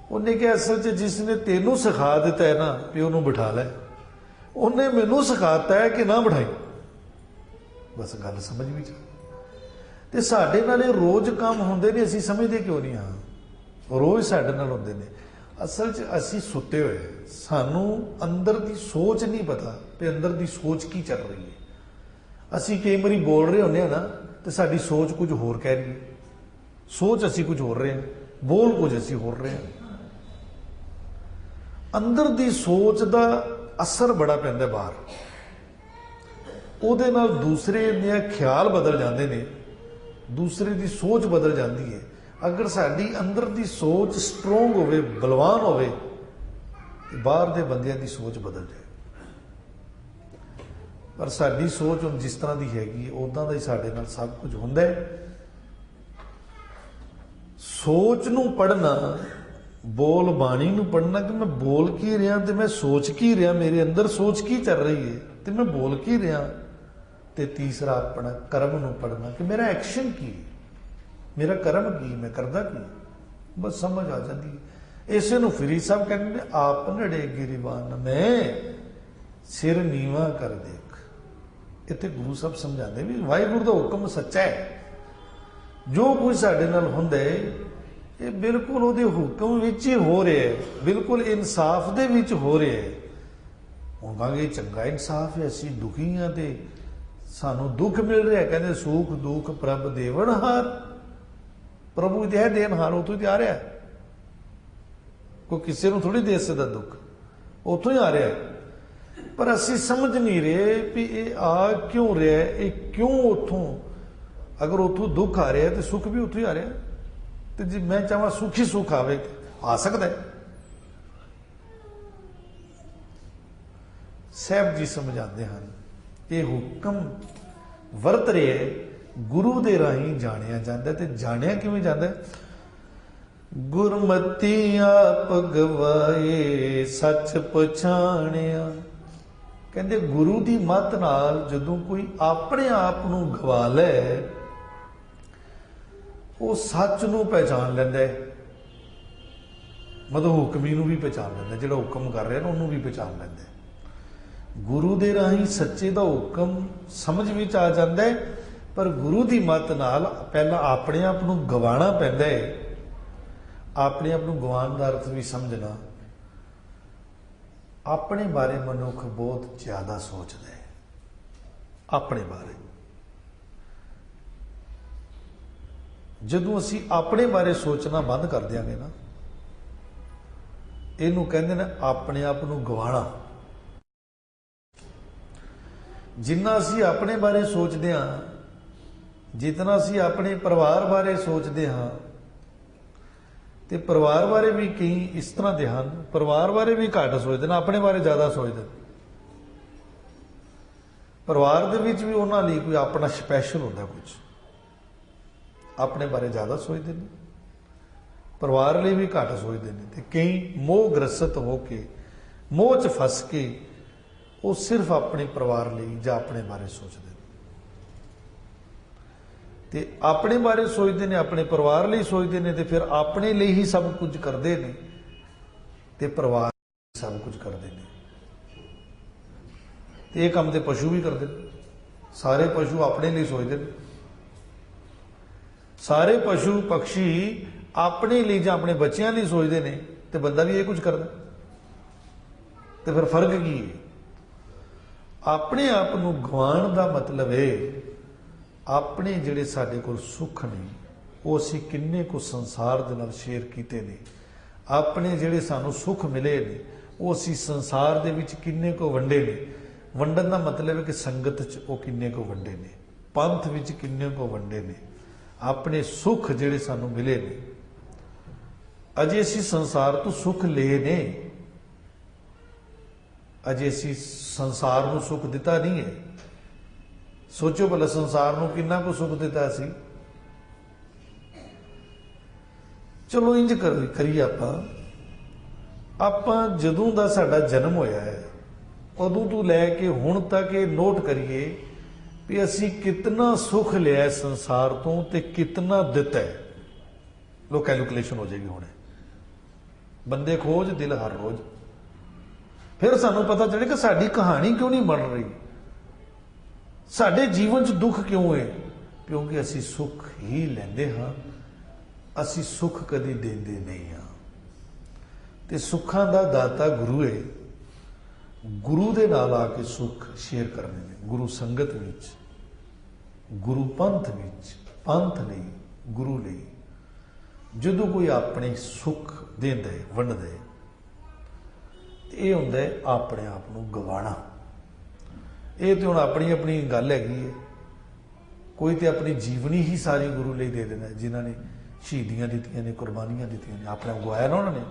उन्हें कहा असल च जिसने तेनू सिखा दिता है ना भी उन्होंने बिठा लै, उन्हें मैनू सिखाता है कि ना बिठाई। बस गल समझ भी जा। ते साडे नाल रोज काम होंदे ने, असीं समझदे क्यों नहीं। हाँ रोज साडे नाल होंदे ने। असल च असीं सुते हुए, सानू अंदर की सोच नहीं पता भी अंदर की सोच की चल रही है। असीं कई बारी बोल रहे होंगे ना तो साडी सोच कुछ होर कह रही है, सोच असीं कुछ होर रहे हैं, बोल कुछ असीं होर रहे हैं। अंदर की सोच का असर बड़ा पैंदा बाहर, ਉਹਦੇ ਨਾਲ दूसरे ਦੇ ख्याल बदल जाते हैं, दूसरे की सोच बदल जाती है। अगर साड़ी अंदर की सोच स्ट्रोंग होवे, बलवान होवे, तो बाहर के बंदियां की सोच बदल जाए। पर साड़ी सोच हुण जिस तरह की हैगी उदां दा ही साडे नाल सब कुछ हुंदा है। सोच नूं पढ़ना, बोल बाणी नूं पढ़ना कि मैं बोल की रहा तो मैं सोच की रहा, मेरे अंदर सोच की चल रही है तो मैं बोल की रहा। तो तीसरा अपना कर्म नूं पढ़ना कि मेरा एक्शन की, मेरा कर्म की, मैं करदा की, बस समझ आ जाती है। इसे नूं फिरी साहब कहते आप नड़े गिरीवान में सिर नीवा कर देख। इत्थे गुरु साहब समझाते भी वाहिगुरू का हुक्म सच्चा है। जो कुछ साडे नाल हुंदा है ये बिल्कुल उहदे हुक्म विच ही हो रहा है, बिल्कुल इंसाफ दे विच हो रहा है। हुण कहांगे चंगा इंसाफ है, असीं दुखी हाँ ते सानू दुख मिल रहा है। कहते सुख दुख प्रभ देवनहार, प्रभु है देनहार, उतों ही आ रहा है। कोई किसी को थोड़ी दे सकता दुख, उतों ही आ रहा है। पर असी समझ नहीं रहे भी ये आ क्यों रहा है, ये क्यों उतों, अगर उतों दुख आ रहा है तो सुख भी उतों ही आ रहा है। तो जी मैं चाहवा सुख ही सुख आवे, आ सकता है। साहब जी समझाते हैं ये हुक्म वरत रहे गुरु दे राही जानिया जाता है। तो जानिया किवें जाता है, गुरमति आप गवाए सच पछाणिया। कहते गुरु की मत नाल जदों कोई अपने आप नूं गवा लै, वो सच नूं पहचान लैंदा है, मतलब हुक्मी नूं भी पहचान लैंदा, जिहड़ा हुक्म कर रहा है उन्होंने भी पहचान लैंदा है। गुरु दे राही सच्चे दा हुक्म समझ विच आ जाता है। पर गुरु की मत नाल पहला अपने आप नूं गवाना पैंदा है। अपने आप नूं गवाण दा अर्थ भी समझना, अपने बारे मनुख बहुत ज़्यादा सोचता है। अपने बारे ਜਦੋਂ ਅਸੀਂ ਆਪਣੇ ਬਾਰੇ ਸੋਚਣਾ ਬੰਦ ਕਰ ਦਿਆਂਗੇ ਨਾ, ਇਹਨੂੰ ਕਹਿੰਦੇ ਨੇ ਆਪਣੇ ਆਪ ਨੂੰ ਗਵਾਣਾ। ਜਿੰਨਾ ਅਸੀਂ ਆਪਣੇ ਬਾਰੇ ਸੋਚਦੇ ਹਾਂ, ਜਿਤਨਾ ਅਸੀਂ ਆਪਣੇ ਪਰਿਵਾਰ ਬਾਰੇ ਸੋਚਦੇ ਹਾਂ, ਤੇ ਪਰਿਵਾਰ ਬਾਰੇ ਵੀ ਕਈ ਇਸ ਤਰ੍ਹਾਂ ਦੇ ਹਨ, ਪਰਿਵਾਰ ਬਾਰੇ ਵੀ ਘੱਟ ਸੋਚਦੇ ਨੇ, ਆਪਣੇ ਬਾਰੇ ਜ਼ਿਆਦਾ ਸੋਚਦੇ ਨੇ। ਪਰਿਵਾਰ ਦੇ ਵਿੱਚ ਵੀ ਉਹਨਾਂ ਲਈ ਕੋਈ ਆਪਣਾ ਸਪੈਸ਼ਲ ਹੁੰਦਾ, ਕੁਝ ਆਪਣੇ ਬਾਰੇ ਜ਼ਿਆਦਾ ਸੋਚਦੇ ਨੇ, ਪਰਿਵਾਰ ਲਈ ਵੀ ਘੱਟ ਸੋਚਦੇ ਨੇ। ਤੇ ਕਈ ਮੋਹ ਗ੍ਰਸਤ ਹੋ ਕੇ, ਮੋਹ 'ਚ ਫਸ ਕੇ, ਉਹ ਸਿਰਫ ਆਪਣੇ ਪਰਿਵਾਰ ਲਈ ਜਾਂ ਆਪਣੇ ਬਾਰੇ ਸੋਚਦੇ ਨੇ। ਤੇ ਆਪਣੇ ਬਾਰੇ ਸੋਚਦੇ ਨੇ, ਆਪਣੇ ਪਰਿਵਾਰ ਲਈ ਸੋਚਦੇ ਨੇ, ਤੇ ਫਿਰ ਆਪਣੇ ਲਈ ਹੀ ਸਭ ਕੁਝ ਕਰਦੇ ਨੇ, ਤੇ ਪਰਿਵਾਰ ਲਈ ਸਭ ਕੁਝ ਕਰਦੇ ਨੇ। ਤੇ ਇਹ ਕੰਮ ਤੇ ਪਸ਼ੂ ਵੀ ਕਰਦੇ ਨੇ। ਸਾਰੇ ਪਸ਼ੂ ਆਪਣੇ ਲਈ ਸੋਚਦੇ ਨੇ। ਸਾਰੇ ਪਸ਼ੂ ਪਕਸ਼ੀ ਆਪਣੇ ਲਈ ਜਾਂ ਆਪਣੇ ਬੱਚਿਆਂ ਲਈ ਸੋਚਦੇ ਨੇ, ਤੇ ਬੰਦਾ ਵੀ ਇਹ ਕੁਝ ਕਰਦਾ। ਤੇ ਫਿਰ ਫਰਕ ਕੀ ਹੈ? ਆਪਣੇ ਆਪ ਨੂੰ ਗਵਾਉਣ ਦਾ ਮਤਲਬ ਹੈ ਆਪਣੇ ਜਿਹੜੇ ਸਾਡੇ ਕੋਲ ਸੁੱਖ ਨੇ, ਉਹ ਅਸੀਂ ਕਿੰਨੇ ਕੁ ਸੰਸਾਰ ਦੇ ਨਾਲ ਸ਼ੇਅਰ ਕੀਤੇ ਨੇ। ਆਪਣੇ ਜਿਹੜੇ ਸਾਨੂੰ ਸੁੱਖ ਮਿਲੇ ਨੇ, ਉਹ ਅਸੀਂ ਸੰਸਾਰ ਦੇ ਵਿੱਚ ਕਿੰਨੇ ਕੁ ਵੰਡੇ ਨੇ। ਵੰਡਣ ਦਾ ਮਤਲਬ ਹੈ ਕਿ ਸੰਗਤ 'ਚ ਉਹ ਕਿੰਨੇ ਕੁ ਵੰਡੇ ਨੇ, ਪੰਥ ਵਿੱਚ ਕਿੰਨੇ ਕੁ ਵੰਡੇ ਨੇ। ਆਪਣੇ ਸੁੱਖ ਜਿਹੜੇ ਸਾਨੂੰ ਮਿਲੇ ਨੇ, ਅਜੇ ਅਸੀਂ ਸੰਸਾਰ ਤੋਂ ਸੁੱਖ ਲਏ ਨੇ, ਅਜੇ ਅਸੀਂ ਸੰਸਾਰ ਨੂੰ ਸੁੱਖ ਦਿੱਤਾ ਨਹੀਂ ਹੈ। ਸੋਚੋ ਭਲਾ ਸੰਸਾਰ ਨੂੰ ਕਿੰਨਾ ਕੁ ਸੁੱਖ ਦਿੱਤਾ ਸੀ। ਚਲੋ ਇੰਜ ਕਰੀਏ, ਆਪਾਂ ਜਦੋਂ ਦਾ ਸਾਡਾ ਜਨਮ ਹੋਇਆ ਹੈ, ਉਦੋਂ ਤੋਂ ਲੈ ਕੇ ਹੁਣ ਤੱਕ ਇਹ ਨੋਟ ਕਰੀਏ ਵੀ ਅਸੀਂ ਕਿਤਨਾ ਸੁੱਖ ਲਿਆ ਸੰਸਾਰ ਤੋਂ ਤੇ ਕਿਤਨਾ ਦਿੱਤਾ ਹੈ। ਲੋ ਕੈਲਕੂਲੇਸ਼ਨ ਹੋ ਜਾਏਗੀ ਹੁਣ। ਬੰਦੇ ਖੋਜ ਦਿਲ ਹਰ ਰੋਜ਼। ਫਿਰ ਸਾਨੂੰ ਪਤਾ ਚੱਲੇ ਕਿ ਸਾਡੀ ਕਹਾਣੀ ਕਿਉਂ ਨਹੀਂ ਬਣ ਰਹੀ, ਸਾਡੇ ਜੀਵਨ 'ਚ ਦੁੱਖ ਕਿਉਂ ਹੈ। ਕਿਉਂਕਿ ਅਸੀਂ ਸੁੱਖ ਹੀ ਲੈਂਦੇ ਹਾਂ, ਅਸੀਂ ਸੁੱਖ ਕਦੀ ਦਿੰਦੇ ਨਹੀਂ ਹਾਂ। ਤੇ ਸੁੱਖਾਂ ਦਾ ਦਾਤਾ ਗੁਰੂ ਹੈ। ਗੁਰੂ ਦੇ ਨਾਲ ਆ ਕੇ ਸੁੱਖ ਸ਼ੇਅਰ ਕਰਨੇ ਨੇ। ਗੁਰੂ ਸੰਗਤ ਵਿੱਚ, ਗੁਰੂ ਪੰਥ ਵਿੱਚ, ਪੰਥ ਲਈ, ਗੁਰੂ ਲਈ ਜਦੋਂ ਕੋਈ ਆਪਣੇ ਸੁੱਖ ਦਿੰਦਾ ਹੈ, ਵੰਡਦਾ ਹੈ, ਤੇ ਇਹ ਹੁੰਦਾ ਹੈ ਆਪਣੇ ਆਪ ਨੂੰ ਗਵਾਣਾ। ਇਹ ਤੇ ਹੁਣ ਆਪਣੀ ਆਪਣੀ ਗੱਲ ਹੈਗੀ ਹੈ। ਕੋਈ ਤੇ ਆਪਣੀ ਜੀਵਨੀ ਹੀ ਸਾਰੀ ਗੁਰੂ ਲਈ ਦੇ ਦਿੰਦਾ, ਜਿਨ੍ਹਾਂ ਨੇ ਸ਼ਹੀਦੀਆਂ ਦਿੱਤੀਆਂ ਨੇ, ਕੁਰਬਾਨੀਆਂ ਦਿੱਤੀਆਂ ਨੇ, ਆਪਣੇ ਆਪ ਗਵਾਇਆ ਨਾ ਉਹਨਾਂ ਨੇ।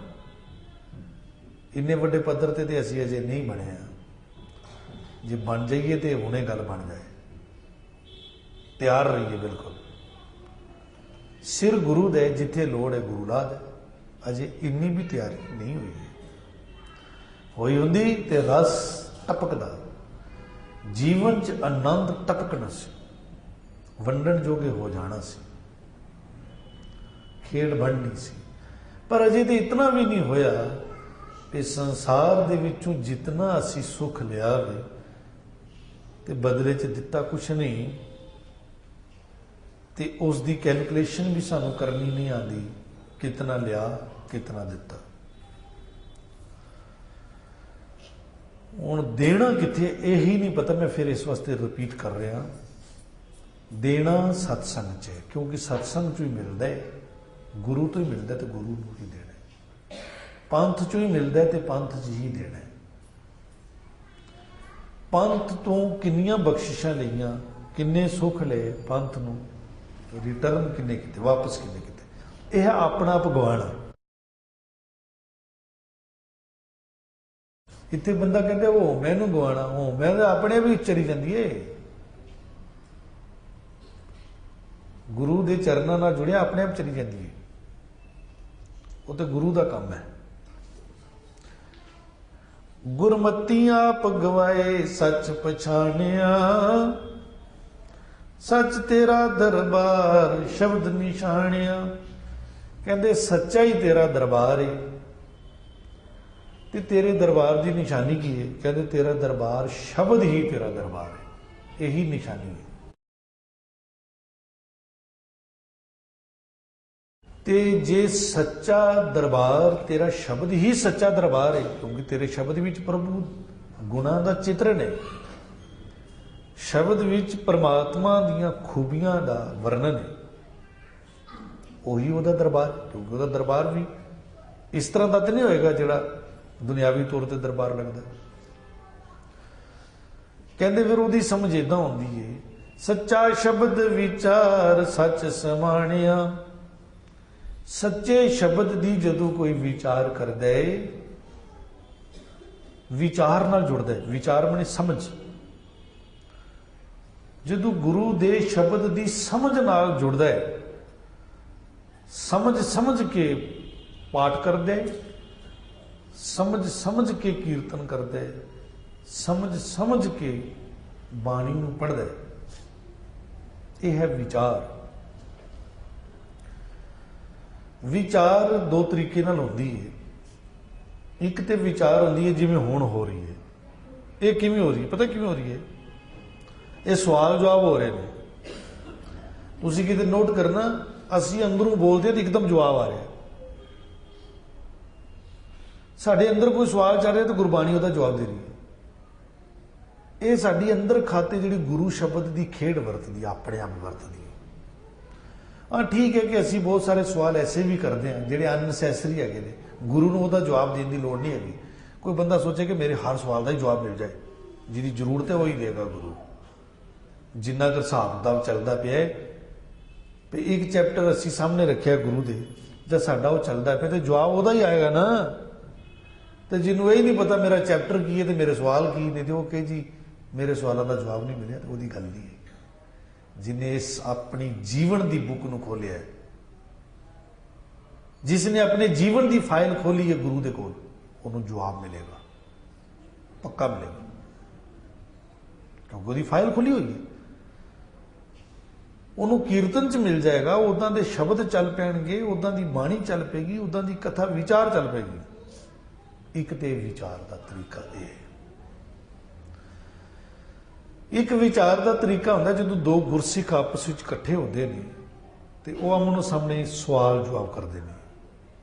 ਇੰਨੇ ਵੱਡੇ ਪੱਧਰ ਤੇ ਅਸੀਂ ਅਜੇ ਨਹੀਂ ਬਣੇ ਹਾਂ। ਜੇ ਬਣ ਜਾਈਏ ਤੇ ਹੁਣੇ ਗੱਲ ਬਣ ਜਾਏ। ਤਿਆਰ ਰਹੀਏ ਬਿਲਕੁਲ। ਸਿਰ ਗੁਰੂ ਦੇ ਜਿੱਥੇ ਲੋੜ ਹੈ ਗੁਰੂ ਲਾ ਦੇ। ਅਜੇ ਇੰਨੀ ਵੀ ਤਿਆਰੀ ਨਹੀਂ ਹੋਈ ਹੈ। ਹੋਈ ਹੁੰਦੀ ਤੇ ਰਸ ਟਪਕਦਾ, ਜੀਵਨ 'ਚ ਆਨੰਦ ਟਪਕਣਾ ਸੀ, ਵੰਡਣ ਜੋਗੇ ਹੋ ਜਾਣਾ ਸੀ, ਖੇਡ ਬਣਨੀ ਸੀ। ਪਰ ਅਜੇ ਤੇ ਇਤਨਾ ਵੀ ਨਹੀਂ ਹੋਇਆ ਕਿ ਸੰਸਾਰ ਦੇ ਵਿੱਚੋਂ ਜਿਤਨਾ ਅਸੀਂ ਸੁੱਖ ਲਿਆ ਵੇ ਤੇ ਬਦਲੇ 'ਚ ਦਿੱਤਾ ਕੁਛ ਨਹੀਂ, ਤੇ ਉਸ ਦੀ ਕੈਲਕੂਲੇਸ਼ਨ ਵੀ ਸਾਨੂੰ ਕਰਨੀ ਨਹੀਂ ਆਉਂਦੀ, ਕਿਤਨਾ ਲਿਆ ਕਿਤਨਾ ਦਿੱਤਾ। ਹੁਣ ਦੇਣਾ ਕਿੱਥੇ ਇਹੀ ਨਹੀਂ ਪਤਾ। ਮੈਂ ਫਿਰ ਇਸ ਵਾਸਤੇ ਰਿਪੀਟ ਕਰ ਰਿਹਾ, ਦੇਣਾ ਸਤਸੰਗ 'ਚ ਹੈ। ਕਿਉਂਕਿ ਸਤਸੰਗ 'ਚੋਂ ਹੀ ਮਿਲਦਾ ਹੈ, ਗੁਰੂ ਤੋਂ ਹੀ ਮਿਲਦਾ ਤੇ ਗੁਰੂ ਨੂੰ ਹੀ ਦੇਣਾ ਹੈ। ਪੰਥ 'ਚੋਂ ਹੀ ਮਿਲਦਾ ਤੇ ਪੰਥ 'ਚ ਹੀ ਦੇਣਾ ਹੈ। ਪੰਥ ਤੋਂ ਕਿੰਨੀਆਂ ਬਖਸ਼ਿਸ਼ਾਂ ਲਈਆਂ, ਕਿੰਨੇ ਸੁੱਖ ਲਏ, ਪੰਥ ਨੂੰ ਰਿਟਰਨ ਕਿੰਨੇ ਕੀਤੇ, ਵਾਪਸ ਕਿੰਨੇ ਕੀਤੇ। ਇਹ ਆਪਣਾ ਆਪ ਗਵਾਣਾ। ਇੱਥੇ ਬੰਦਾ ਕਹਿੰਦਾ ਉਹ ਮੈਨੂੰ ਗਵਾਣਾ, ਉਹ ਮੈਂ ਤਾਂ ਆਪਣੇ ਵੀ ਚਲੀ ਜਾਂਦੀ ਏ। ਗੁਰੂ ਦੇ ਚਰਨਾਂ ਨਾਲ ਜੁੜਿਆ ਆਪਣੇ ਆਪ ਚਲੀ ਜਾਂਦੀ ਹੈ। ਉਹ ਤੇ ਗੁਰੂ ਦਾ ਕੰਮ ਹੈ। ਗੁਰਮਤਿ ਆਪ ਗਵਾਏ ਸੱਚ ਪਛਾਣਿਆ, ਸੱਚ ਤੇਰਾ ਦਰਬਾਰ ਸ਼ਬਦ ਨਿਸ਼ਾਨਿਆ। ਕਹਿੰਦੇ ਸੱਚਾ ਹੀ ਤੇਰਾ ਦਰਬਾਰ ਹੈ। ਤੇ ਤੇਰੇ ਦਰਬਾਰ ਦੀ ਨਿਸ਼ਾਨੀ ਕੀ ਹੈ? ਕਹਿੰਦੇ ਤੇਰਾ ਦਰਬਾਰ ਸ਼ਬਦ ਹੀ ਤੇਰਾ ਦਰਬਾਰ ਹੈ। ਇਹੀ ਨਿਸ਼ਾਨੀ ਹੈ। ਤੇ ਜੇ ਸੱਚਾ ਦਰਬਾਰ ਤੇਰਾ ਸ਼ਬਦ ਹੀ ਸੱਚਾ ਦਰਬਾਰ ਹੈ, ਕਿਉਂਕਿ ਤੇਰੇ ਸ਼ਬਦ ਵਿੱਚ ਪ੍ਰਭੂ ਗੁਣਾਂ ਦਾ ਚਿੱਤਰਨ ਹੈ, ਸ਼ਬਦ ਵਿੱਚ ਪਰਮਾਤਮਾ ਦੀਆਂ ਖੂਬੀਆਂ ਦਾ ਵਰਣਨ ਹੈ, ਉਹੀ ਉਹਦਾ ਦਰਬਾਰ, ਕਿਉਂਕਿ ਉਹਦਾ ਦਰਬਾਰ ਵੀ ਇਸ ਤਰ੍ਹਾਂ ਦਾ ਤਾਂ ਨਹੀਂ ਹੋਏਗਾ ਜਿਹੜਾ ਦੁਨਿਆਵੀ ਤੌਰ ਤੇ ਦਰਬਾਰ ਲੱਗਦਾ। ਕਹਿੰਦੇ ਫਿਰ ਉਹਦੀ ਸਮਝ ਏਦਾਂ ਹੁੰਦੀ ਏ, ਸੱਚਾ ਸ਼ਬਦ ਵਿਚਾਰ ਸੱਚ ਸਮਾਣਿਆ। ਸੱਚੇ ਸ਼ਬਦ ਦੀ ਜਦੋਂ ਕੋਈ ਵਿਚਾਰ ਕਰਦਾ ਏ, ਵਿਚਾਰ ਨਾਲ ਜੁੜਦਾ ਹੈ, ਵਿਚਾਰ ਮਨੇ ਸਮਝ। ਜਦੋਂ ਗੁਰੂ ਦੇ ਸ਼ਬਦ ਦੀ ਸਮਝ ਨਾਲ ਜੁੜਦਾ ਹੈ, ਸਮਝ ਸਮਝ ਕੇ ਪਾਠ ਕਰਦਾ ਹੈ, ਸਮਝ ਸਮਝ ਕੇ ਕੀਰਤਨ ਕਰਦਾ ਹੈ, ਸਮਝ ਸਮਝ ਕੇ ਬਾਣੀ ਨੂੰ ਪੜ੍ਹਦਾ ਹੈ, ਇਹ ਹੈ ਵਿਚਾਰ। ਵਿਚਾਰ ਦੋ ਤਰੀਕੇ ਨਾਲ ਹੁੰਦੀ ਹੈ। ਇੱਕ ਤੇ ਵਿਚਾਰ ਹੁੰਦੀ ਹੈ ਜਿਵੇਂ ਹੁਣ ਹੋ ਰਹੀ ਹੈ। ਇਹ ਕਿਵੇਂ ਹੋ ਰਹੀ ਹੈ? ਪਤਾ ਕਿਵੇਂ ਹੋ ਰਹੀ ਹੈ? ਇਹ ਸਵਾਲ ਜਵਾਬ ਹੋ ਰਹੇ ਨੇ। ਤੁਸੀਂ ਕਿਤੇ ਨੋਟ ਕਰਨਾ, ਅਸੀਂ ਅੰਦਰੋਂ ਬੋਲਦੇ ਹਾਂ ਤੇ ਇੱਕਦਮ ਜਵਾਬ ਆ ਰਿਹਾ। ਸਾਡੇ ਅੰਦਰ ਕੋਈ ਸਵਾਲ ਚੱਲ ਰਿਹਾ ਤਾਂ ਗੁਰਬਾਣੀ ਉਹਦਾ ਜਵਾਬ ਦੇ ਰਹੀ ਹੈ। ਇਹ ਸਾਡੀ ਅੰਦਰ ਖਾਤੇ ਜਿਹੜੀ ਗੁਰੂ ਸ਼ਬਦ ਦੀ ਖੇਡ ਵਰਤਦੀ, ਆਪਣੇ ਆਪ ਵਰਤਦੀ। ਹਾਂ ਠੀਕ ਹੈ ਕਿ ਅਸੀਂ ਬਹੁਤ ਸਾਰੇ ਸਵਾਲ ਐਸੇ ਵੀ ਕਰਦੇ ਹਾਂ ਜਿਹੜੇ ਅਨਨੈਸੈਸਰੀ ਹੈਗੇ ਨੇ, ਗੁਰੂ ਨੂੰ ਉਹਦਾ ਜਵਾਬ ਦੇਣ ਦੀ ਲੋੜ ਨਹੀਂ ਹੈਗੀ। ਕੋਈ ਬੰਦਾ ਸੋਚੇ ਕਿ ਮੇਰੇ ਹਰ ਸਵਾਲ ਦਾ ਹੀ ਜਵਾਬ ਮਿਲ ਜਾਏ, ਜਿਹਦੀ ਜ਼ਰੂਰਤ ਹੈ ਉਹੀ ਦੇਗਾ ਗੁਰੂ। ਜਿੰਨਾ ਕੁ ਹਿਸਾਬ ਕਿਤਾਬ ਚੱਲਦਾ ਪਿਆ ਹੈ, ਵੀ ਇੱਕ ਚੈਪਟਰ ਅਸੀਂ ਸਾਹਮਣੇ ਰੱਖਿਆ ਗੁਰੂ ਦੇ, ਜਦ ਸਾਡਾ ਉਹ ਚੱਲਦਾ ਪਿਆ ਤੇ ਜਵਾਬ ਉਹਦਾ ਹੀ ਆਏਗਾ ਨਾ। ਤੇ ਜਿਹਨੂੰ ਇਹ ਨਹੀਂ ਪਤਾ ਮੇਰਾ ਚੈਪਟਰ ਕੀ ਹੈ ਤੇ ਮੇਰੇ ਸਵਾਲ ਕੀ ਨੇ, ਤੇ ਉਹ ਕਹੇ ਜੀ ਮੇਰੇ ਸਵਾਲਾਂ ਦਾ ਜਵਾਬ ਨਹੀਂ ਮਿਲਿਆ, ਤੇ ਉਹਦੀ ਗੱਲ ਨਹੀਂ ਹੈ। ਜਿਹਨੇ ਇਸ ਆਪਣੀ ਜੀਵਨ ਦੀ ਬੁੱਕ ਨੂੰ ਖੋਲਿਆ ਹੈ, ਜਿਸ ਨੇ ਆਪਣੇ ਜੀਵਨ ਦੀ ਫਾਈਲ ਖੋਲੀ ਹੈ ਗੁਰੂ ਦੇ ਕੋਲ, ਉਹਨੂੰ ਜਵਾਬ ਮਿਲੇਗਾ, ਪੱਕਾ ਮਿਲੇਗਾ, ਕਿਉਂਕਿ ਉਹਦੀ ਫਾਈਲ ਖੁੱਲੀ ਹੋਈ ਹੈ। ਉਹਨੂੰ ਕੀਰਤਨ 'ਚ ਮਿਲ ਜਾਏਗਾ, ਉਦਾਂ ਦੇ ਸ਼ਬਦ ਚੱਲ ਪੈਣਗੇ, ਉਦਾਂ ਦੀ ਬਾਣੀ ਚੱਲ ਪਏਗੀ, ਉਦਾਂ ਦੀ ਕਥਾ ਵਿਚਾਰ ਚੱਲ ਪਏਗੀ। ਇੱਕ ਤੇ ਵਿਚਾਰ ਦਾ ਤਰੀਕਾ ਇਹ ਹੈ। ਇੱਕ ਵਿਚਾਰ ਦਾ ਤਰੀਕਾ ਹੁੰਦਾ ਜਦੋਂ ਦੋ ਗੁਰਸਿੱਖ ਆਪਸ ਵਿੱਚ ਇਕੱਠੇ ਹੁੰਦੇ ਨੇ ਤੇ ਉਹ ਆਮੋ ਸਾਹਮਣੇ ਸਵਾਲ ਜਵਾਬ ਕਰਦੇ ਨੇ।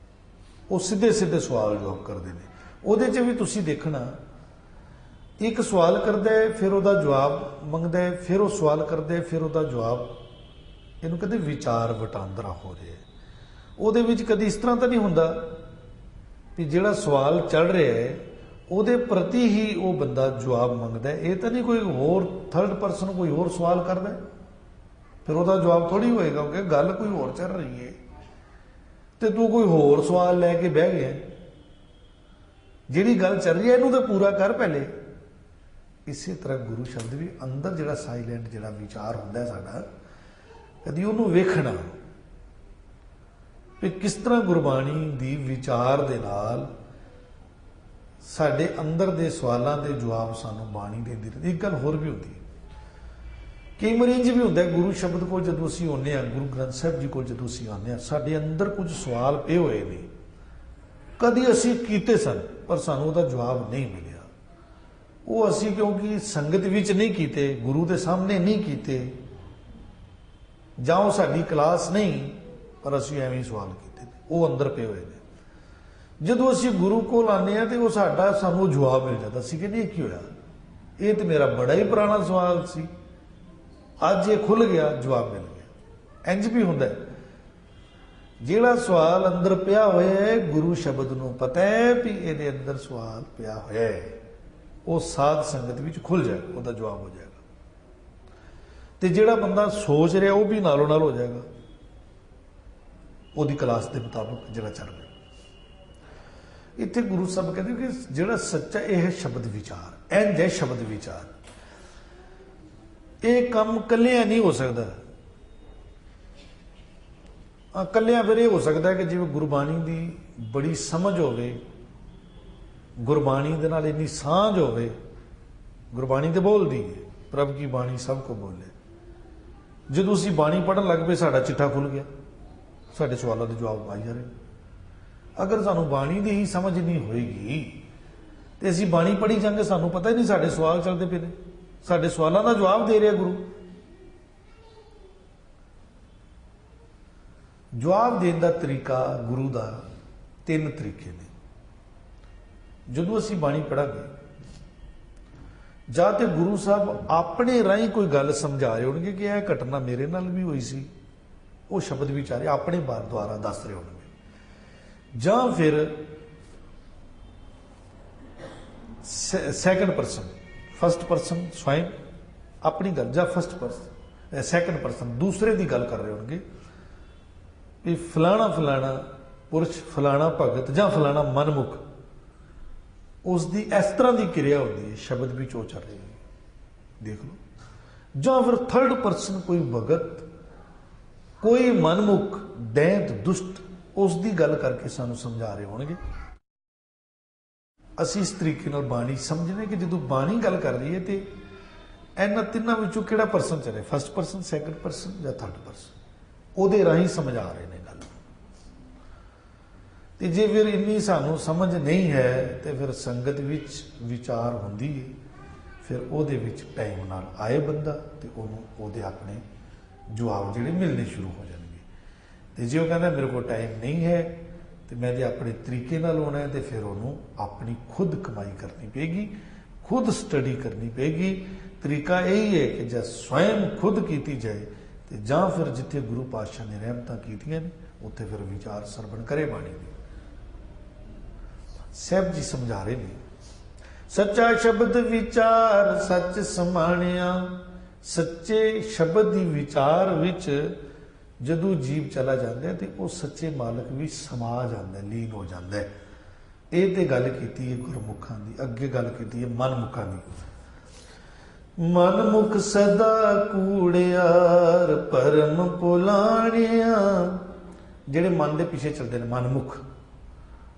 ਉਹ ਸਿੱਧੇ ਸਿੱਧੇ ਸਵਾਲ ਜਵਾਬ ਕਰਦੇ ਨੇ। ਉਹਦੇ 'ਚ ਵੀ ਤੁਸੀਂ ਦੇਖਣਾ, ਇੱਕ ਸਵਾਲ ਕਰਦਾ ਹੈ, ਫਿਰ ਉਹਦਾ ਜਵਾਬ ਮੰਗਦਾ ਹੈ, ਫਿਰ ਉਹ ਸਵਾਲ ਕਰਦਾ ਹੈ, ਫਿਰ ਉਹਦਾ ਜਵਾਬ। ਇਹਨੂੰ ਕਹਿੰਦੇ ਵਿਚਾਰ ਵਟਾਂਦਰਾ ਹੋ ਰਿਹਾ। ਉਹਦੇ ਵਿੱਚ ਕਦੀ ਇਸ ਤਰ੍ਹਾਂ ਤਾਂ ਨਹੀਂ ਹੁੰਦਾ ਵੀ ਜਿਹੜਾ ਸਵਾਲ ਚੱਲ ਰਿਹਾ ਹੈ ਉਹਦੇ ਪ੍ਰਤੀ ਹੀ ਉਹ ਬੰਦਾ ਜਵਾਬ ਮੰਗਦਾ। ਇਹ ਤਾਂ ਨਹੀਂ ਕੋਈ ਹੋਰ ਥਰਡ ਪਰਸਨ ਕੋਈ ਹੋਰ ਸਵਾਲ ਕਰਦਾ ਫਿਰ ਉਹਦਾ ਜਵਾਬ ਥੋੜੀ ਹੋਏਗਾ, ਕਿ ਗੱਲ ਕੋਈ ਹੋਰ ਚੱਲ ਰਹੀ ਹੈ ਤੇ ਤੂੰ ਕੋਈ ਹੋਰ ਸਵਾਲ ਲੈ ਕੇ ਬਹਿ ਗਿਆ। ਜਿਹੜੀ ਗੱਲ ਚੱਲ ਰਹੀ ਹੈ ਇਹਨੂੰ ਤਾਂ ਪੂਰਾ ਕਰ ਪਹਿਲੇ। ਇਸੇ ਤਰ੍ਹਾਂ ਗੁਰੂ ਸ਼ਬਦ ਵੀ ਅੰਦਰ ਜਿਹੜਾ ਸਾਇਲੈਂਟ ਜਿਹੜਾ ਵਿਚਾਰ ਹੁੰਦਾ ਸਾਡਾ, ਕਦੀ ਉਹਨੂੰ ਵੇਖਣਾ ਵੀ ਕਿਸ ਤਰ੍ਹਾਂ ਗੁਰਬਾਣੀ ਦੀ ਵਿਚਾਰ ਦੇ ਨਾਲ ਸਾਡੇ ਅੰਦਰ ਦੇ ਸਵਾਲਾਂ ਦੇ ਜਵਾਬ ਸਾਨੂੰ ਬਾਣੀ ਦਿੰਦੀ ਰਹਿੰਦੀ। ਇੱਕ ਗੱਲ ਹੋਰ ਵੀ ਹੁੰਦੀ ਹੈ, ਕਈ ਵਾਰੀ ਇੰਝ ਵੀ ਹੁੰਦਾ ਗੁਰੂ ਸ਼ਬਦ ਕੋਲ ਜਦੋਂ ਅਸੀਂ ਆਉਂਦੇ ਹਾਂ, ਗੁਰੂ ਗ੍ਰੰਥ ਸਾਹਿਬ ਜੀ ਕੋਲ ਜਦੋਂ ਅਸੀਂ ਆਉਂਦੇ ਹਾਂ, ਸਾਡੇ ਅੰਦਰ ਕੁਝ ਸਵਾਲ ਪਏ ਹੋਏ ਨੇ, ਕਦੀ ਅਸੀਂ ਕੀਤੇ ਸਨ ਪਰ ਸਾਨੂੰ ਉਹਦਾ ਜਵਾਬ ਨਹੀਂ ਮਿਲਿਆ। ਉਹ ਅਸੀਂ ਕਿਉਂਕਿ ਸੰਗਤ ਵਿੱਚ ਨਹੀਂ ਕੀਤੇ, ਗੁਰੂ ਦੇ ਸਾਹਮਣੇ ਨਹੀਂ ਕੀਤੇ, ਜਾਂ ਉਹ ਸਾਡੀ ਕਲਾਸ ਨਹੀਂ, ਪਰ ਅਸੀਂ ਐਵੇਂ ਹੀ ਸਵਾਲ ਕੀਤੇ, ਉਹ ਅੰਦਰ ਪਏ ਹੋਏ ਨੇ। ਜਦੋਂ ਅਸੀਂ ਗੁਰੂ ਕੋਲ ਆਉਂਦੇ ਹਾਂ ਤੇ ਉਹ ਸਾਨੂੰ ਜਵਾਬ ਮਿਲ ਜਾਂਦਾ। ਅਸੀਂ ਕਹਿੰਦੇ ਇਹ ਕੀ ਹੋਇਆ, ਇਹ ਤੇ ਮੇਰਾ ਬੜਾ ਹੀ ਪੁਰਾਣਾ ਸਵਾਲ ਸੀ, ਅੱਜ ਇਹ ਖੁੱਲ ਗਿਆ, ਜਵਾਬ ਮਿਲ ਗਿਆ। ਇੰਝ ਵੀ ਹੁੰਦਾ ਜਿਹੜਾ ਸਵਾਲ ਅੰਦਰ ਪਿਆ ਹੋਇਆ ਹੈ, ਗੁਰੂ ਸ਼ਬਦ ਨੂੰ ਪਤਾ ਹੈ ਵੀ ਇਹਦੇ ਅੰਦਰ ਸਵਾਲ ਪਿਆ ਹੋਇਆ ਹੈ, ਉਹ ਸਾਧ ਸੰਗਤ ਵਿੱਚ ਖੁੱਲ ਜਾਏਗਾ, ਉਹਦਾ ਜਵਾਬ ਹੋ ਜਾਏਗਾ। ਤੇ ਜਿਹੜਾ ਬੰਦਾ ਸੋਚ ਰਿਹਾ ਉਹ ਵੀ ਨਾਲੋਂ ਨਾਲ ਹੋ ਜਾਏਗਾ, ਉਹਦੀ ਕਲਾਸ ਦੇ ਮੁਤਾਬਕ ਜਿਹੜਾ ਚੱਲ ਰਿਹਾ। ਇੱਥੇ ਗੁਰੂ ਸਾਹਿਬ ਕਹਿੰਦੇ ਕਿ ਜਿਹੜਾ ਸੱਚਾ ਇਹ ਹੈ ਸ਼ਬਦ ਵਿਚਾਰ। ਇੰਝ ਹੈ ਸ਼ਬਦ ਵਿਚਾਰ। ਇਹ ਕੰਮ ਇਕੱਲਿਆਂ ਨਹੀਂ ਹੋ ਸਕਦਾ। ਇਕੱਲਿਆਂ ਫਿਰ ਇਹ ਹੋ ਸਕਦਾ ਕਿ ਜਿਵੇਂ ਗੁਰਬਾਣੀ ਦੀ ਬੜੀ ਸਮਝ ਹੋਵੇ, ਗੁਰਬਾਣੀ ਦੇ ਨਾਲ ਇੰਨੀ ਸਾਂਝ ਹੋਵੇ, ਗੁਰਬਾਣੀ ਤੇ ਬੋਲਦੀ ਹੈ, ਪ੍ਰਭ ਕੀ ਬਾਣੀ ਸਭ ਕੋ ਬੋਲੇ। ਜਦੋਂ ਅਸੀਂ ਬਾਣੀ ਪੜ੍ਹਨ ਲੱਗ ਪਏ ਸਾਡਾ ਚਿੱਠਾ ਖੁੱਲ ਗਿਆ, ਸਾਡੇ ਸਵਾਲਾਂ ਦੇ ਜਵਾਬ ਆਈ ਜਾ ਰਹੇ। ਅਗਰ ਸਾਨੂੰ ਬਾਣੀ ਦੀ ਹੀ ਸਮਝ ਨਹੀਂ ਹੋਏਗੀ ਤੇ ਅਸੀਂ ਬਾਣੀ ਪੜ੍ਹੀ ਜਾਂਗੇ, ਸਾਨੂੰ ਪਤਾ ਹੀ ਨਹੀਂ ਸਾਡੇ ਸਵਾਲ ਚੱਲਦੇ ਪਏ ਨੇ, ਸਾਡੇ ਸਵਾਲਾਂ ਦਾ ਜਵਾਬ ਦੇ ਰਿਹਾ ਗੁਰੂ। ਜਵਾਬ ਦੇਣ ਦਾ ਤਰੀਕਾ ਗੁਰੂ ਦਾ 3 ਤਰੀਕੇ ਨੇ। ਜਦੋਂ ਅਸੀਂ ਬਾਣੀ ਪੜ੍ਹਾਂਗੇ, ਜਾਂ ਤੇ ਗੁਰੂ ਸਾਹਿਬ ਆਪਣੇ ਰਾਹੀਂ ਕੋਈ ਗੱਲ ਸਮਝਾ ਰਹੇ ਹੋਣਗੇ ਕਿ ਇਹ ਘਟਨਾ ਮੇਰੇ ਨਾਲ ਵੀ ਹੋਈ ਸੀ, वो शब्द विचारे अपने बार द्वारा दस रहे होंगे, जां फिर सैकंड परसन, फर्स्ट परसन स्वयं अपनी गल, जां फर्स्ट परसन सैकंड परसन दूसरे की गल कर रहे होंगे भी फलाना फलाना पुरुष, फलाना भगत जां फलाना मनमुख, उसकी इस तरह की क्रिया होती है, शब्द भी चो चल रही है, देख लो। जां फिर थर्ड परसन कोई भगत, कोई मनमुख, दैंत, दुष्ट, उसकी गल करके सानू समझा रहे होंगे। असी इस तरीके नाल बाणी समझने कि जो बाणी गल कर रही है तो इन्हां तिन्हां विचों किहड़ा परसन चले, फर्स्ट परसन, सैकंड परसन या थर्ड परसन, ਉਹਦੇ राही समझा रहे हैं गल। तो जे फिर इन्नी सानू समझ नहीं है तो फिर संगत विच विचार होंदी है, फिर ਉਹਦੇ विच टाइम नाल आए बंदा तो ਉਹਦੇ अपने जवाब जिहड़े मिलने शुरू हो जाएंगे। तो जे वो कहना मेरे को टाइम नहीं है तो मैं जो अपने तरीके नाल होना है तो फिर उन्होंने अपनी खुद कमाई करनी पेगी, खुद स्टडी करनी पेगी। तरीका यही है कि जब स्वयं खुद की जाए तो जां फिर जिथे गुरु पातशाह ने रहमतां कीतियां ने उत्थे फिर विचार सरवण करे बाणी दी। साहब जी समझा रहे हैं, सच्चा शब्द विचार सच समाणिया। सच्चे शब्द की विचार विच जदों जीव चला जाता है तो वो सच्चे मालक भी समा जाता है, लीन हो जाता है। ये तो गल की है गुरमुखां की, अगे गल की है मनमुखां की। मनमुख सदा कूड़ियार परम पुलाणिया। जिहड़े मन के पीछे चलते हैं मनमुख,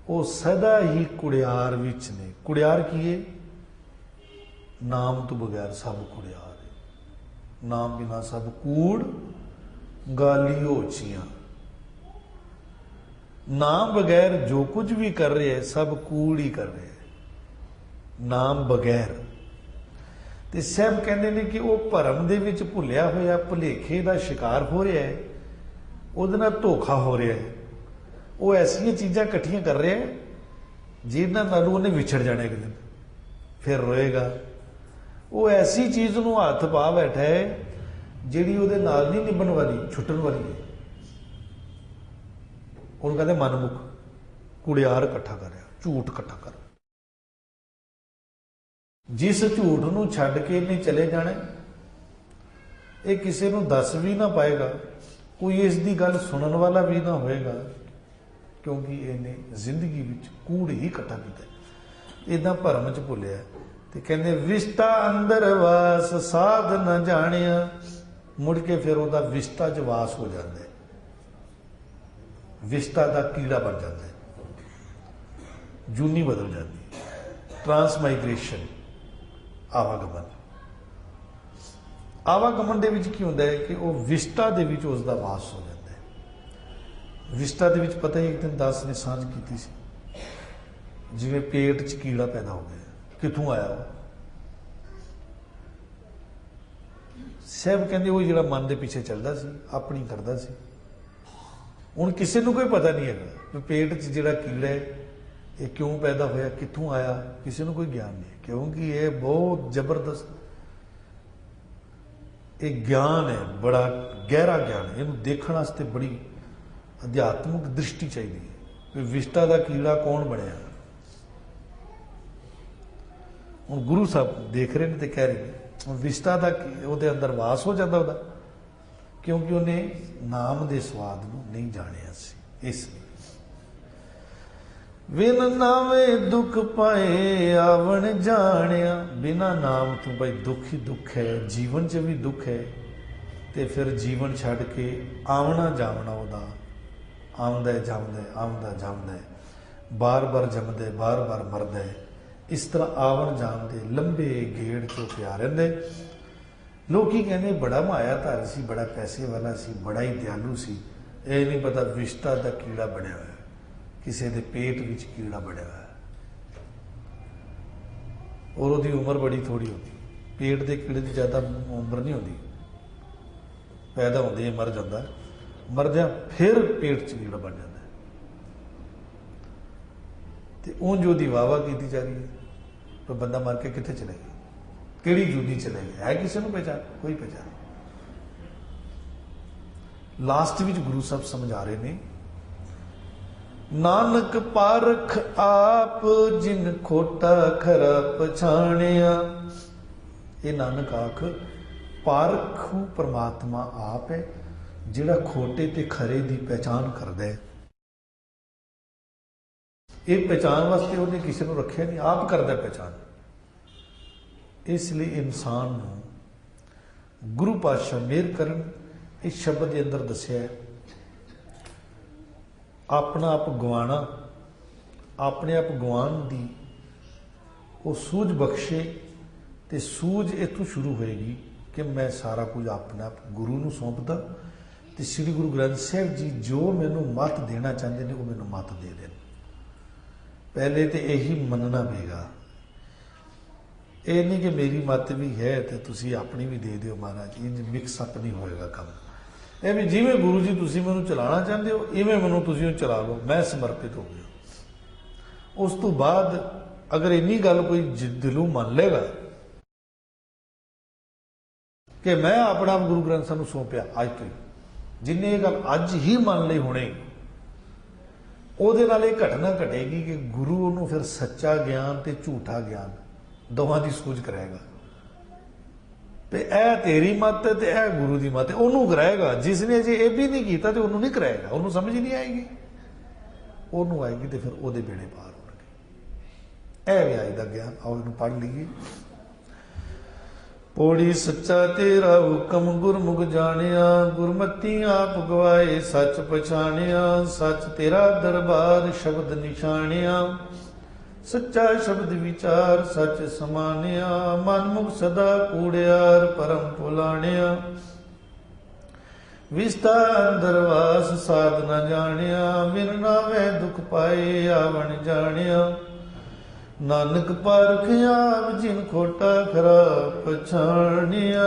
वो सदा ही कुड़ियार विच ने। कुड़ियार की है? नाम तो बगैर सब कुड़ियार है, नाम बिना सब कूड़ गाली होचियां। नाम बगैर जो कुछ भी कर रहे हैं सब कूड़ ही कर रहे हैं, नाम बगैर। तो साहब कहते हैं कि वो भरम दे विच भुलिया होया भुलेखे का शिकार हो रहा है, उहदे नाल धोखा हो रहा है। वो ऐसिया चीज़ां इकट्ठियां कर रहे हैं जिन्हां नाल उहने विछड़ जाना एक दिन, फिर रोएगा। वो ऐसी चीज़ नूं हथ पा बैठा है जिहड़ी उहदे नाल नहीं निभण वाली, छुट्टण वाली है। उहनूं कहंदे मनमुख, कुड़ियार इकट्ठा कर रहा, झूठ इकट्ठा कर। जिस झूठ नूं छड्ड के इहने चले जाना, ये किसी नूं दस भी ना पाएगा, कोई इसकी गल सुनने वाला भी ना होएगा, क्योंकि इन्हें जिंदगी विच कूड़ ही इकट्ठा किया। इदां भरम च भुलिया ते कहंदे विस्ता अंदर वास साध न जाणिया। मुड़ के फिर उहदा विस्ता च वास हो जाता है, विस्ता का कीड़ा बन जाता है, जूनी बदल जाती है। ट्रांसमाइग्रेशन, आवागमन। आवागमन दे विच की हुंदा है कि वह विस्ता दे विच उसदा वास हो जाता है। विस्ता दे विच पता ही एक दिन दास ने सांझ की सी, जिवें पेट च कीड़ा पैदा हो गया, कित्थों आया वो? साहब कहते वो जो मन के पीछे चलता सी, अपनी करता सी। हुण किसी को कोई पता नहीं है पेट च जो कीड़ा है ये क्यों पैदा होया, कित्थों आया, किसी को कोई ज्ञान नहीं, क्योंकि ये बहुत जबरदस्त एक ज्ञान है, बड़ा गहरा ज्ञान है। इन्हूं देखण वास्ते बड़ी अध्यात्मिक दृष्टि चाहिए कि विष्टा का कीड़ा कौन बनया। हुण गुरु साहब देख रहे हैं तो कह रहे हैं विष्टा का ਉਹਦੇ अंदर वास हो जाता ਉਹਦਾ, क्योंकि उन्हें नाम के स्वाद ਨੂੰ नहीं जानिया सी। इसलिए बिन नावे दुख पाए आवन जानिया। बिना नाम तो भाई दुख ही दुख है, जीवन च भी दुख है, तो फिर जीवन छड़ के आवना जावना ਉਹਦਾ आमदा है जामदा है, आमदा जामदा है, बार बार जमदा है, बार बार मरदा है। इस तरह आवन जान के लंबे गेड़ चो पिया रहिंदे। लोकी कहने बड़ा मायाधारी सी, बड़ा पैसे वाला सी, बड़ा ही दयालु सी। ये नहीं पता विष्टा का कीड़ा बनया हुआ, किसी के पेट विच कीड़ा बनया हुआ, और उसकी उम्र बड़ी थोड़ी होती। पेट के कीड़े की ज़्यादा उम्र नहीं होती, पैदा होंदे मर जाता, मर जा फिर पेट च कीड़ा बन जाता है। तो ऊंज उसकी वाहवा की जा रही है, तो बंदा मर के कितने चले गया, किहड़ी जूनी चले गया, है किसी को पहचान? कोई पहचान। ਲਾਸਟ ਵਿੱਚ ਗੁਰੂ ਸਾਹਿਬ ਸਮਝਾ ਰਹੇ ਨੇ, ਨਾਨਕ ਪਾਰਖ ਆਪ ਜਿਨ ਖੋਟਾ ਖਰਾ ਪਛਾਣਿਆ। ਇਹ ਨਾਨਕ ਆਖ ਪਾਰਖੂ ਪਰਮਾਤਮਾ ਆਪ ਹੈ, ਜਿਹੜਾ ਖੋਟੇ ਤੇ ਖਰੇ ਦੀ ਪਹਿਚਾਨ ਕਰਦਾ ਹੈ। ਇਹ ਪਹਿਚਾਨ ਵਾਸਤੇ ਉਹਨੇ ਕਿਸੇ ਨੂੰ ਰੱਖਿਆ ਨਹੀਂ, ਆਪ ਕਰਦਾ ਪਹਿਚਾਨ। ਇਸ ਲਈ ਇਨਸਾਨ ਨੂੰ ਗੁਰੂ ਪਾਤਸ਼ਾਹ ਮਿਹਰ ਕਰਨ, ਇਸ ਸ਼ਬਦ ਦੇ ਅੰਦਰ ਦੱਸਿਆ ਹੈ, ਆਪਣਾ ਆਪ ਗਵਾਣਾ, ਆਪਣੇ ਆਪ ਗਵਾਉਣ ਦੀ ਉਹ ਸੂਝ ਬਖਸ਼ੇ। ਤੇ ਸੂਝ ਇੱਥੋਂ ਸ਼ੁਰੂ ਹੋਏਗੀ ਕਿ ਮੈਂ ਸਾਰਾ ਕੁਝ ਆਪਣੇ ਆਪ ਗੁਰੂ ਨੂੰ ਸੌਂਪਦਾ, ਤੇ ਸ੍ਰੀ ਗੁਰੂ ਗ੍ਰੰਥ ਸਾਹਿਬ ਜੀ ਜੋ ਮੈਨੂੰ ਮੱਤ ਦੇਣਾ ਚਾਹੁੰਦੇ ਨੇ ਉਹ ਮੈਨੂੰ ਮੱਤ ਦੇ ਦੇਣ। ਪਹਿਲੇ ਤੇ ਇਹੀ ਮੰਨਣਾ ਪਏਗਾ, ਇਹ ਨਹੀਂ ਕਿ ਮੇਰੀ ਮੱਤ ਵੀ ਹੈ ਤੇ ਤੁਸੀਂ ਆਪਣੀ ਵੀ ਦੇ ਦਿਓ ਮਹਾਰਾਜ, ਇੰਜ ਮਿਕਸ ਅਪ ਨਹੀਂ ਹੋਏਗਾ ਕੰਮ। ਇਹ ਵੀ ਜਿਵੇਂ ਗੁਰੂ ਜੀ ਤੁਸੀਂ ਮੈਨੂੰ ਚਲਾਉਣਾ ਚਾਹੁੰਦੇ ਹੋ ਇਵੇਂ ਮੈਨੂੰ ਤੁਸੀਂ ਉਹ ਚਲਾ ਲਓ, ਮੈਂ ਸਮਰਪਿਤ ਹੋ ਗਿਆ। ਉਸ ਤੋਂ ਬਾਅਦ ਅਗਰ ਇੰਨੀ ਗੱਲ ਕੋਈ ਦਿਲੋਂ ਮੰਨ ਲੇਗਾ ਕਿ ਮੈਂ ਆਪਣਾ ਗੁਰੂ ਗ੍ਰੰਥ ਸਾਹਿਬ ਨੂੰ ਸੌਂਪਿਆ, ਅੱਜ ਤੋਂ ਜਿੰਨੇ ਇਹ ਗੱਲ ਅੱਜ ਹੀ ਮੰਨ ਲਈ ਹੁਣੇ, ਉਹਦੇ ਨਾਲ ਇਹ ਘਟਨਾ ਘਟੇਗੀ ਕਿ ਗੁਰੂ ਉਹਨੂੰ ਫਿਰ ਸੱਚਾ ਗਿਆਨ ਤੇ ਝੂਠਾ ਗਿਆਨ ਦੋਵਾਂ ਦੀ ਸੂਝ ਕਰਾਏਗਾ। ਤੇ ਇਹ ਤੇਰੀ ਮੱਤ ਹੈ ਤੇ ਇਹ ਗੁਰੂ ਦੀ ਮੱਤ ਹੈ, ਉਹਨੂੰ ਕਰਾਏਗਾ। ਜਿਸ ਨੇ ਜੇ ਇਹ ਵੀ ਨਹੀਂ ਕੀਤਾ ਤੇ ਉਹਨੂੰ ਨਹੀਂ ਕਰਾਏਗਾ, ਉਹਨੂੰ ਸਮਝ ਨਹੀਂ ਆਏਗੀ। ਉਹਨੂੰ ਆਏਗੀ ਤੇ ਫਿਰ ਉਹਦੇ ਬੇੜੇ ਪਾਰ ਹੋਣਗੇ। ਇਹ ਵਿਆਜ ਦਾ ਗਿਆਨ, ਆਓ ਇਹਨੂੰ ਪੜ੍ਹ ਲਈਏ। ਪੌੜੀ ਸੱਚਾ ਤੇਰਾ ਹੁਕਮ ਗੁਰਮੁਖ ਜਾਣਿਆ, ਗੁਰਮਤੀ ਆਪ ਗਵਾਏ ਸੱਚ ਪਛਾਣਿਆ। ਸੱਚ ਤੇਰਾ ਦਰਬਾਰ ਸ਼ਬਦ ਨਿਸ਼ਾਨਿਆ, ਸੱਚਾ ਸ਼ਬਦ ਵਿਚਾਰ ਸੱਚ ਸਮਾਨਿਆ। ਮਨ ਮੁਖ ਸਦਾ ਕੂੜਿਆਰ ਪਰਮ ਭੁਲਾਣਿਆ, ਵਿਸਤਾ ਅੰਦਰ ਵਾਸ ਸਾਧ ਨ ਜਾਣਿਆ। ਬਿਨ ਨਾਵੇਂ ਦੁਖ ਪਾਏ ਆਵਣ ਜਾਣਿਆ, ਨਾਨਕ ਪਾਰਖ ਆਪ ਜਿਨ ਖੋਟਾ ਖਰਾ ਪਛਾਣਿਆ।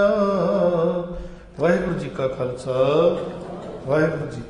ਵਾਹਿਗੁਰੂ ਜੀ ਕਾ ਖਾਲਸਾ, ਵਾਹਿਗੁਰੂ ਜੀ